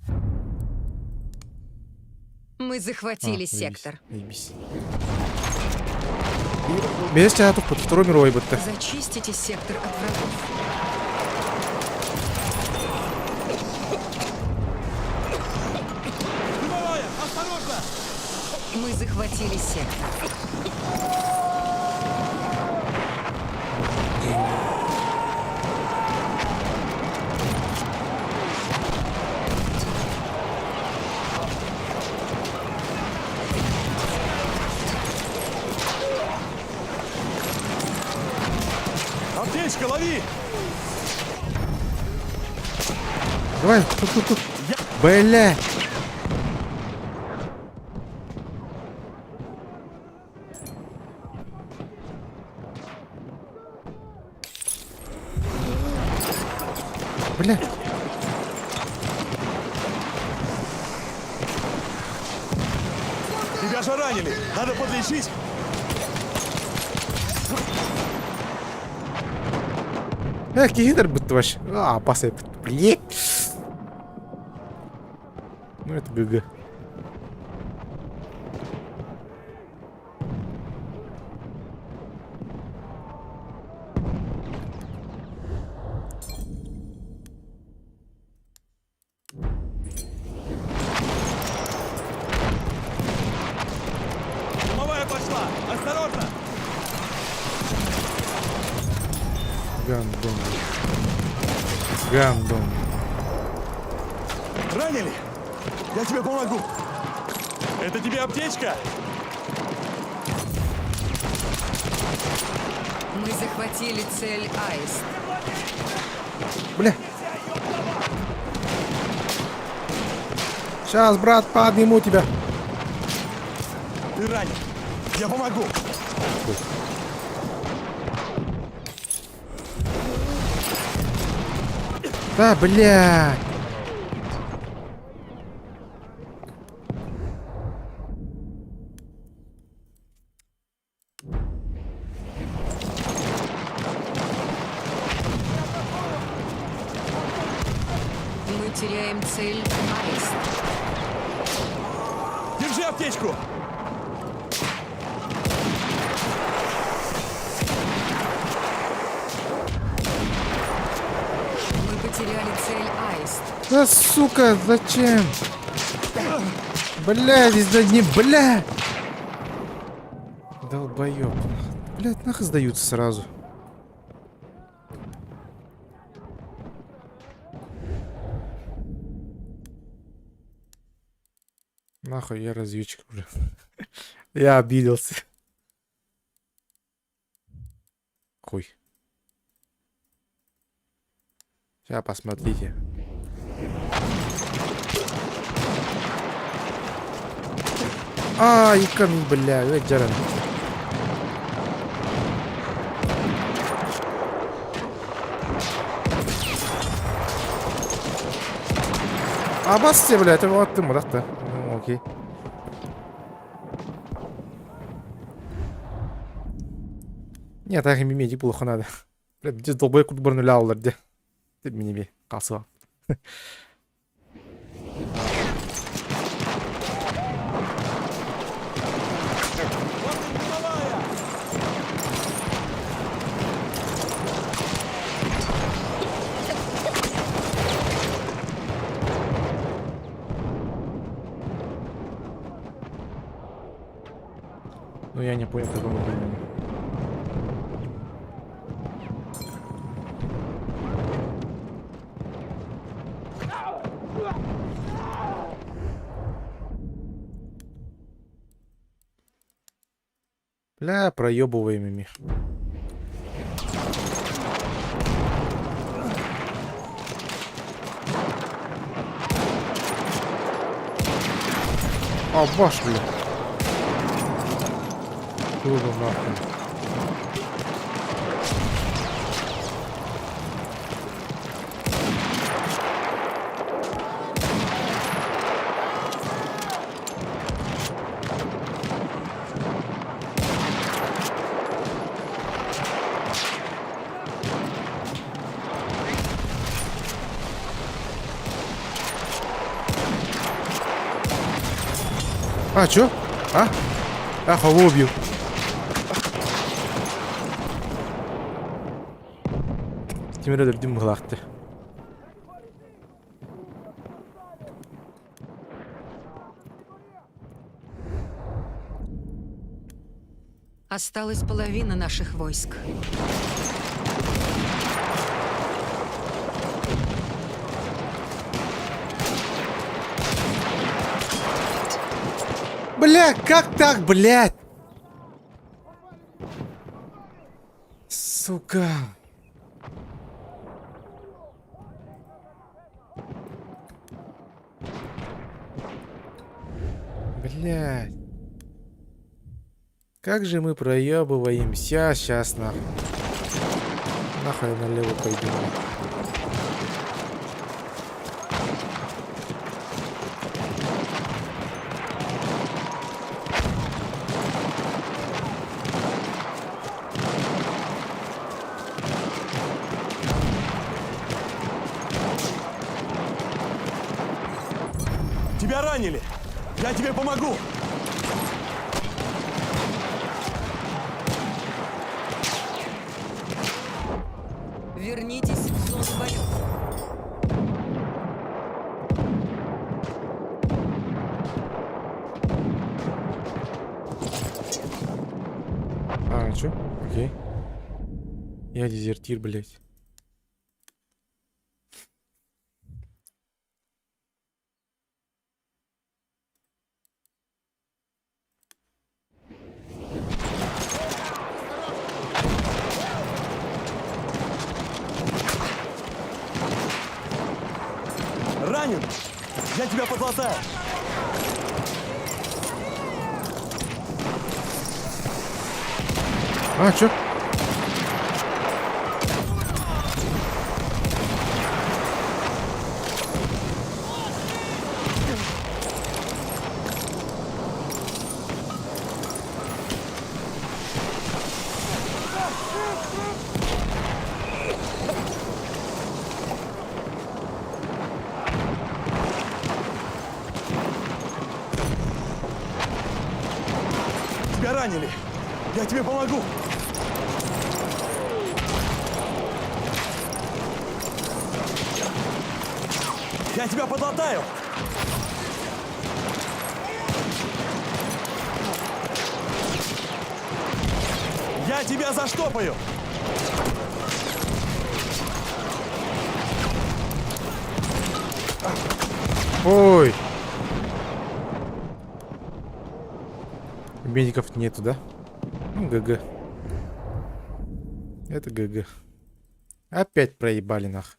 Мы захватили сектор. Без тебя тут под Второй мировой будто. Зачистите сектор от врагов. Дымовая, осторожно. Мы захватили сектор. Аптечка, лови. Давай, тут. Бля. Бля. Тебя же ранили! Надо подлечить! Кихидр будто вообще. Опасный. Блин. Ну это ГГ. Дымовая пошла! Осторожно! Гандон. Гандон. Ранили? Я тебе помогу! Это тебе аптечка? Мы захватили цель Аист. Бля. Сейчас, брат, подниму тебя. Ты ранен! Я помогу! Да, бля. Мы теряем цель Аист. Держи аптечку! Мы потеряли цель Аист. Да сука, зачем? Бля, здесь да не бля. Долбоёб. Блядь, нахуй сдаются сразу. Нахуй, я разведчик уже. Я обиделся. Хуй. Сейчас посмотрите. Икон, бля, жарен. Басте, бля, это вот ты, мудак-то. Ну, окей. Нет, так им иметь плохо надо. Бля, здесь долбой кут барнули аллар, где. Ты мне касса. Ну я не понял, как он выглядит. Бля, проебываем ими. Баш, бля. Куда нахуй? Чё? Кого убил? Тимир'e öldürdüm gılaktı. Осталась половина наших войск. Бля, как так, блядь? Сука. Блядь. Как же мы проебываемся сейчас нахуй. Нахуй налево пойдем. ранили! Я тебе помогу! Вернитесь в зону боев. А, чё? Окей. Я дезертир, блядь. Ранен! Я тебя подлатаю! А, чё? Тебя ранили! Я тебе помогу! Я тебя подлатаю! Я тебя заштопаю! Ой! Медиков нету, да? Ну, ГГ. Это ГГ. Опять проебали нах.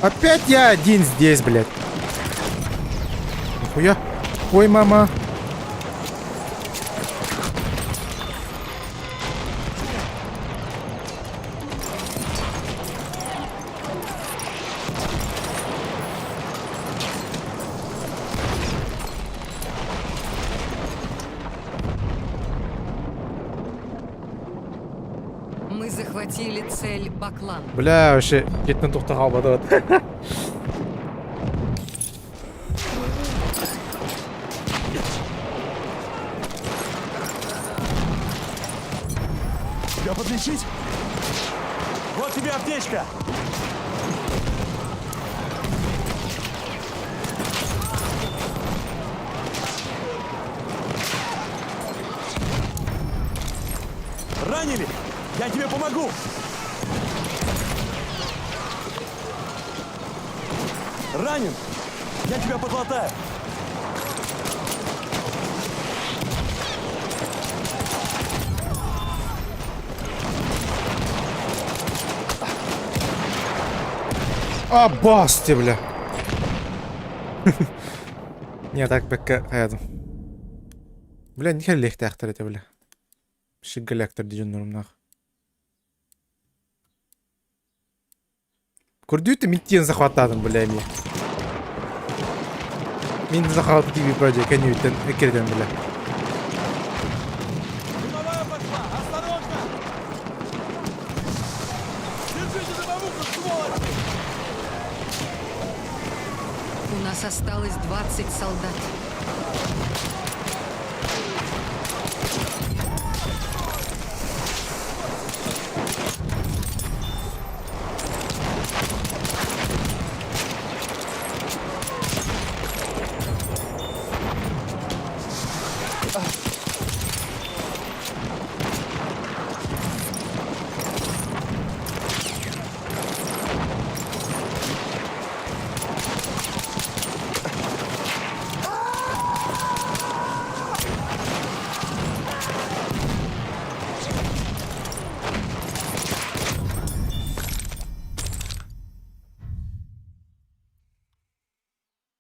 Опять я один здесь, блядь. Нихуя. Ой, мама. Мы захватили цель Баклан. Бля, вообще кетten тоқта қалмады. Тебя подлечить? Вот тебе аптечка! Ранили? Я тебе помогу! Ранен? Я тебя подлатаю! А, басти, бля. Не, так пока hayatım. Бля, не хелих тахтар это, бля. Шигаляктар дежурным нах. Көрдүйті миттен захватадым, бля, мен. Мен захватып gibi böyle kanıyorten ekirden, бля. Дымовая пошла! Осторожно! Держите дымовуху, сволочи! У нас осталось 20 солдат.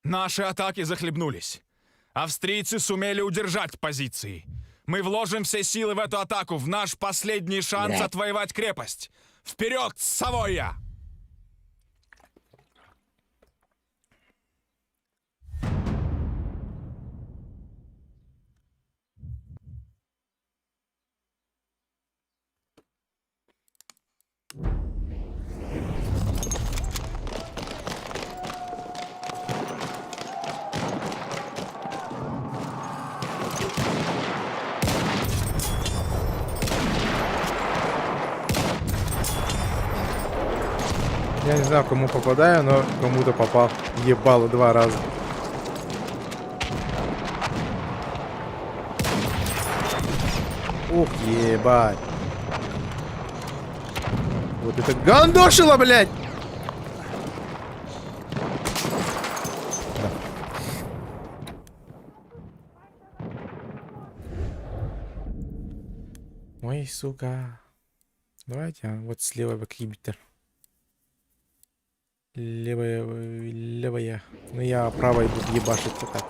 Наши атаки захлебнулись. Австрийцы сумели удержать позиции. Мы вложим все силы в эту атаку, в наш последний шанс отвоевать крепость. Вперед, Савойя! Я не знаю, кому попадаю, но кому-то попал. Ебало 2 раза. Ух, ебать. Вот это гандошило, блядь! Да. Ой, сука. Давайте вот слева бэкхибитер. Левая. Ну я правой буду ебашиться так.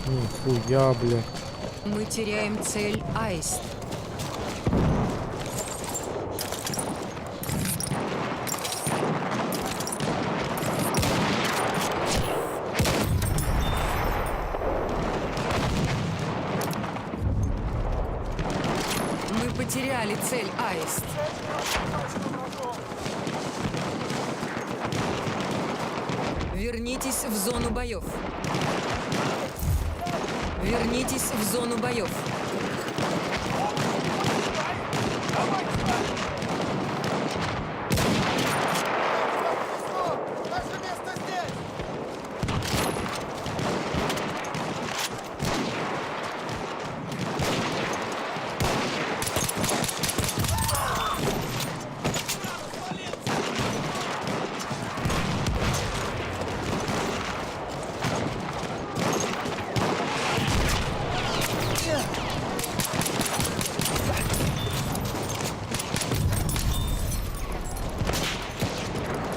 Нихуя, бля. Мы теряем цель Аист. Мы потеряли цель Аист. Вернитесь в зону боев. Вернитесь в зону боев.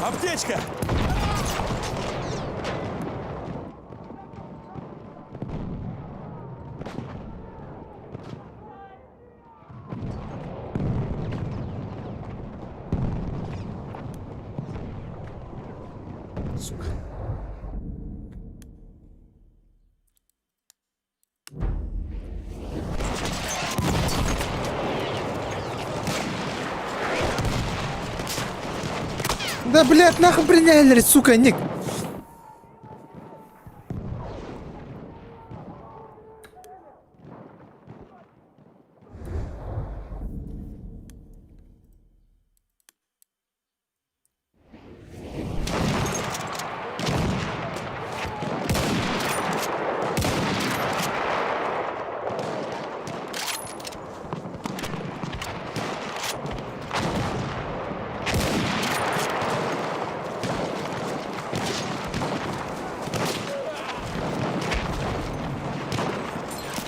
Аптечка! Сука. Да, блядь, нахуй приняли, сука, Ник.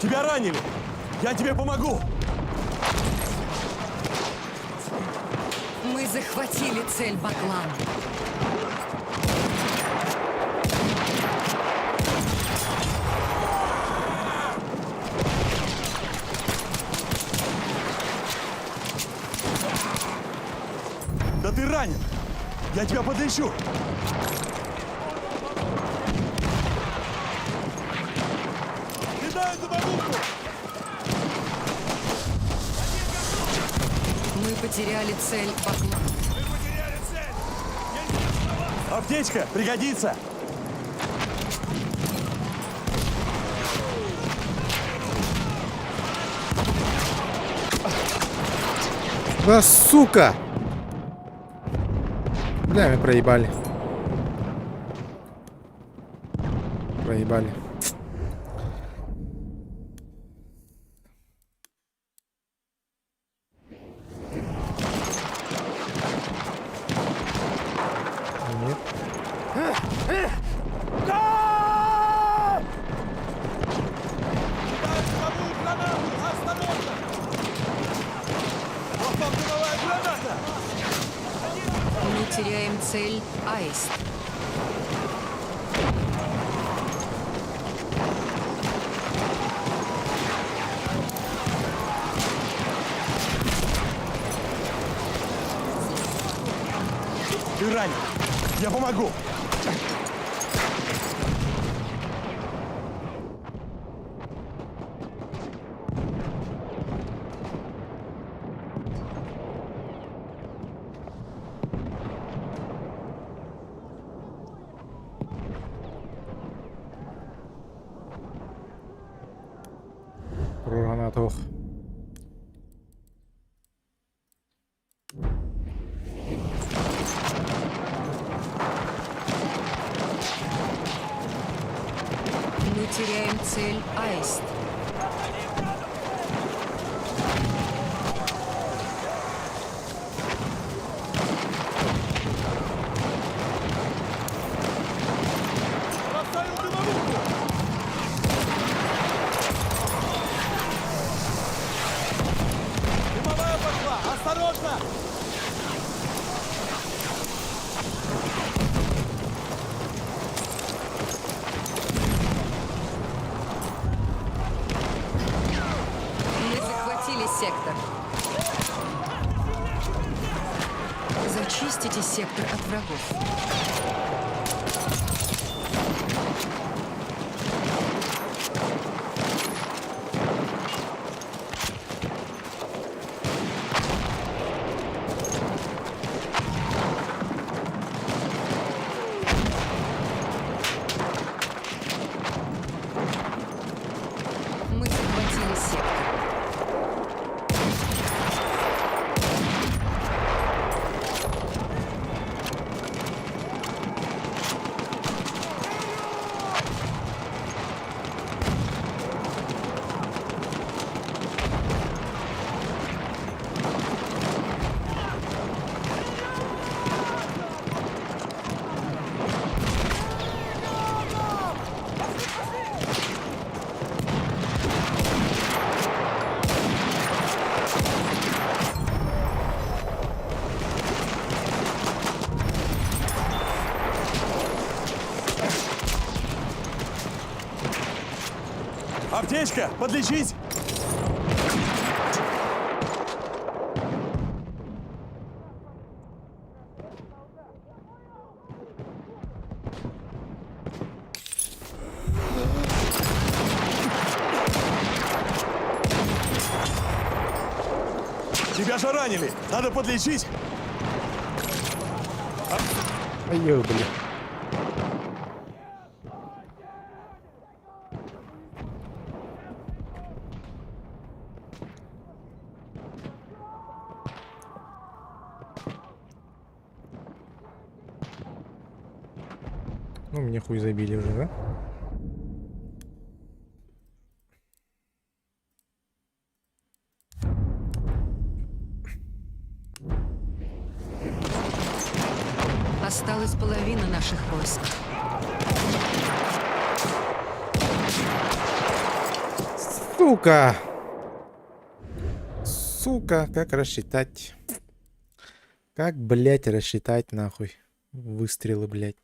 Тебя ранили! Я тебе помогу! Мы захватили цель Баклан. Да ты ранен! Я тебя подлечу! Кидаю дубовуху! Мы потеряли цель Баклан. Аптечка! Пригодится! Да, сука! Бля, мы проебали. Проебали. Нет. теряем цель Аист. Ты ранен. Я помогу. Про гранату. Мы теряем цель Аист. Дымовая пошла. Осторожно. Мы захватили сектор. Зачистите сектор от врагов. Мы захватили сектор. Аптечка, подлечить. Тебя же ранили. Надо подлечить. Ай-ё, блин. Ну, мне хуй забили уже, да? Осталась половина наших войск. Сука! Сука, как рассчитать? Как, блять, рассчитать нахуй? Выстрелы, блять.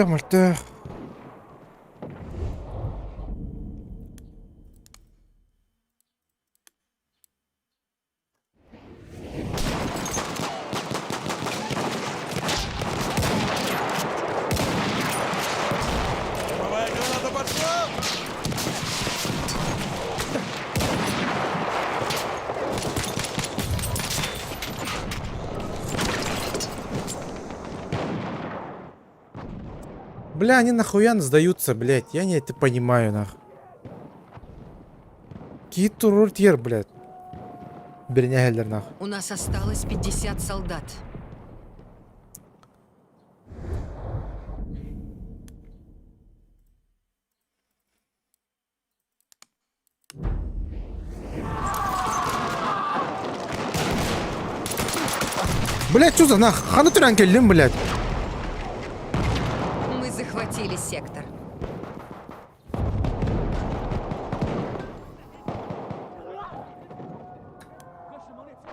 мальта. Дымовая граната пошла! Бля, они нахуя сдаются, блядь. Я не это понимаю, нах. Китуруртьер, блядь. Бернягельдер, нах. У нас осталось 50 солдат. Блядь, что за нах? Ханатурян келдим, блядь. Мы захватили сектор.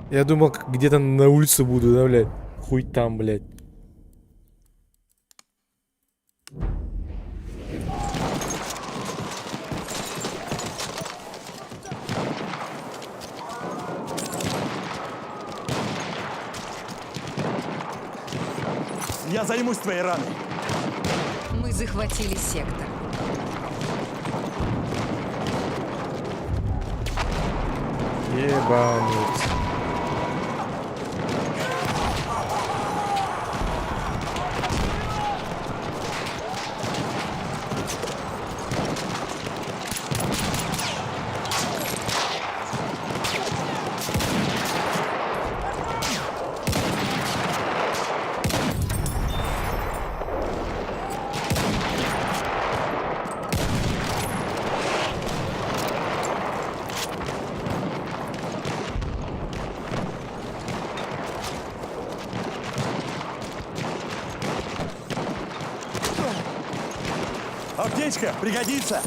Я думал, где-то на улице буду, да, блядь. Хуй там, блядь. Я займусь твоей раной. Мы захватили сектор. Ебануть. Аптечка пригодится.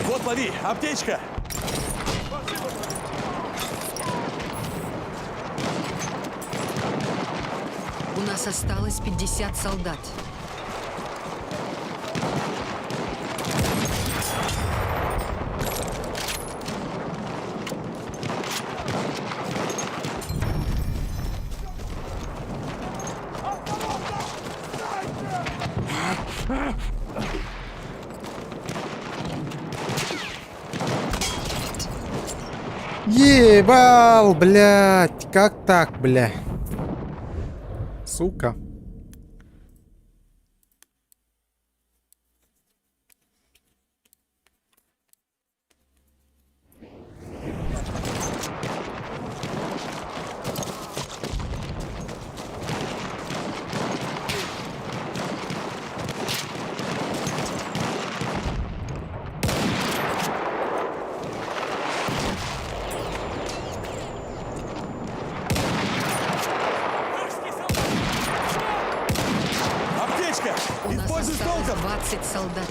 Вот, лови, аптечка. У нас осталось 50 солдат. Ебал, блядь. Как так, бля? Сука. Аптечка. У нас Используй с осталось толком. 20 солдат.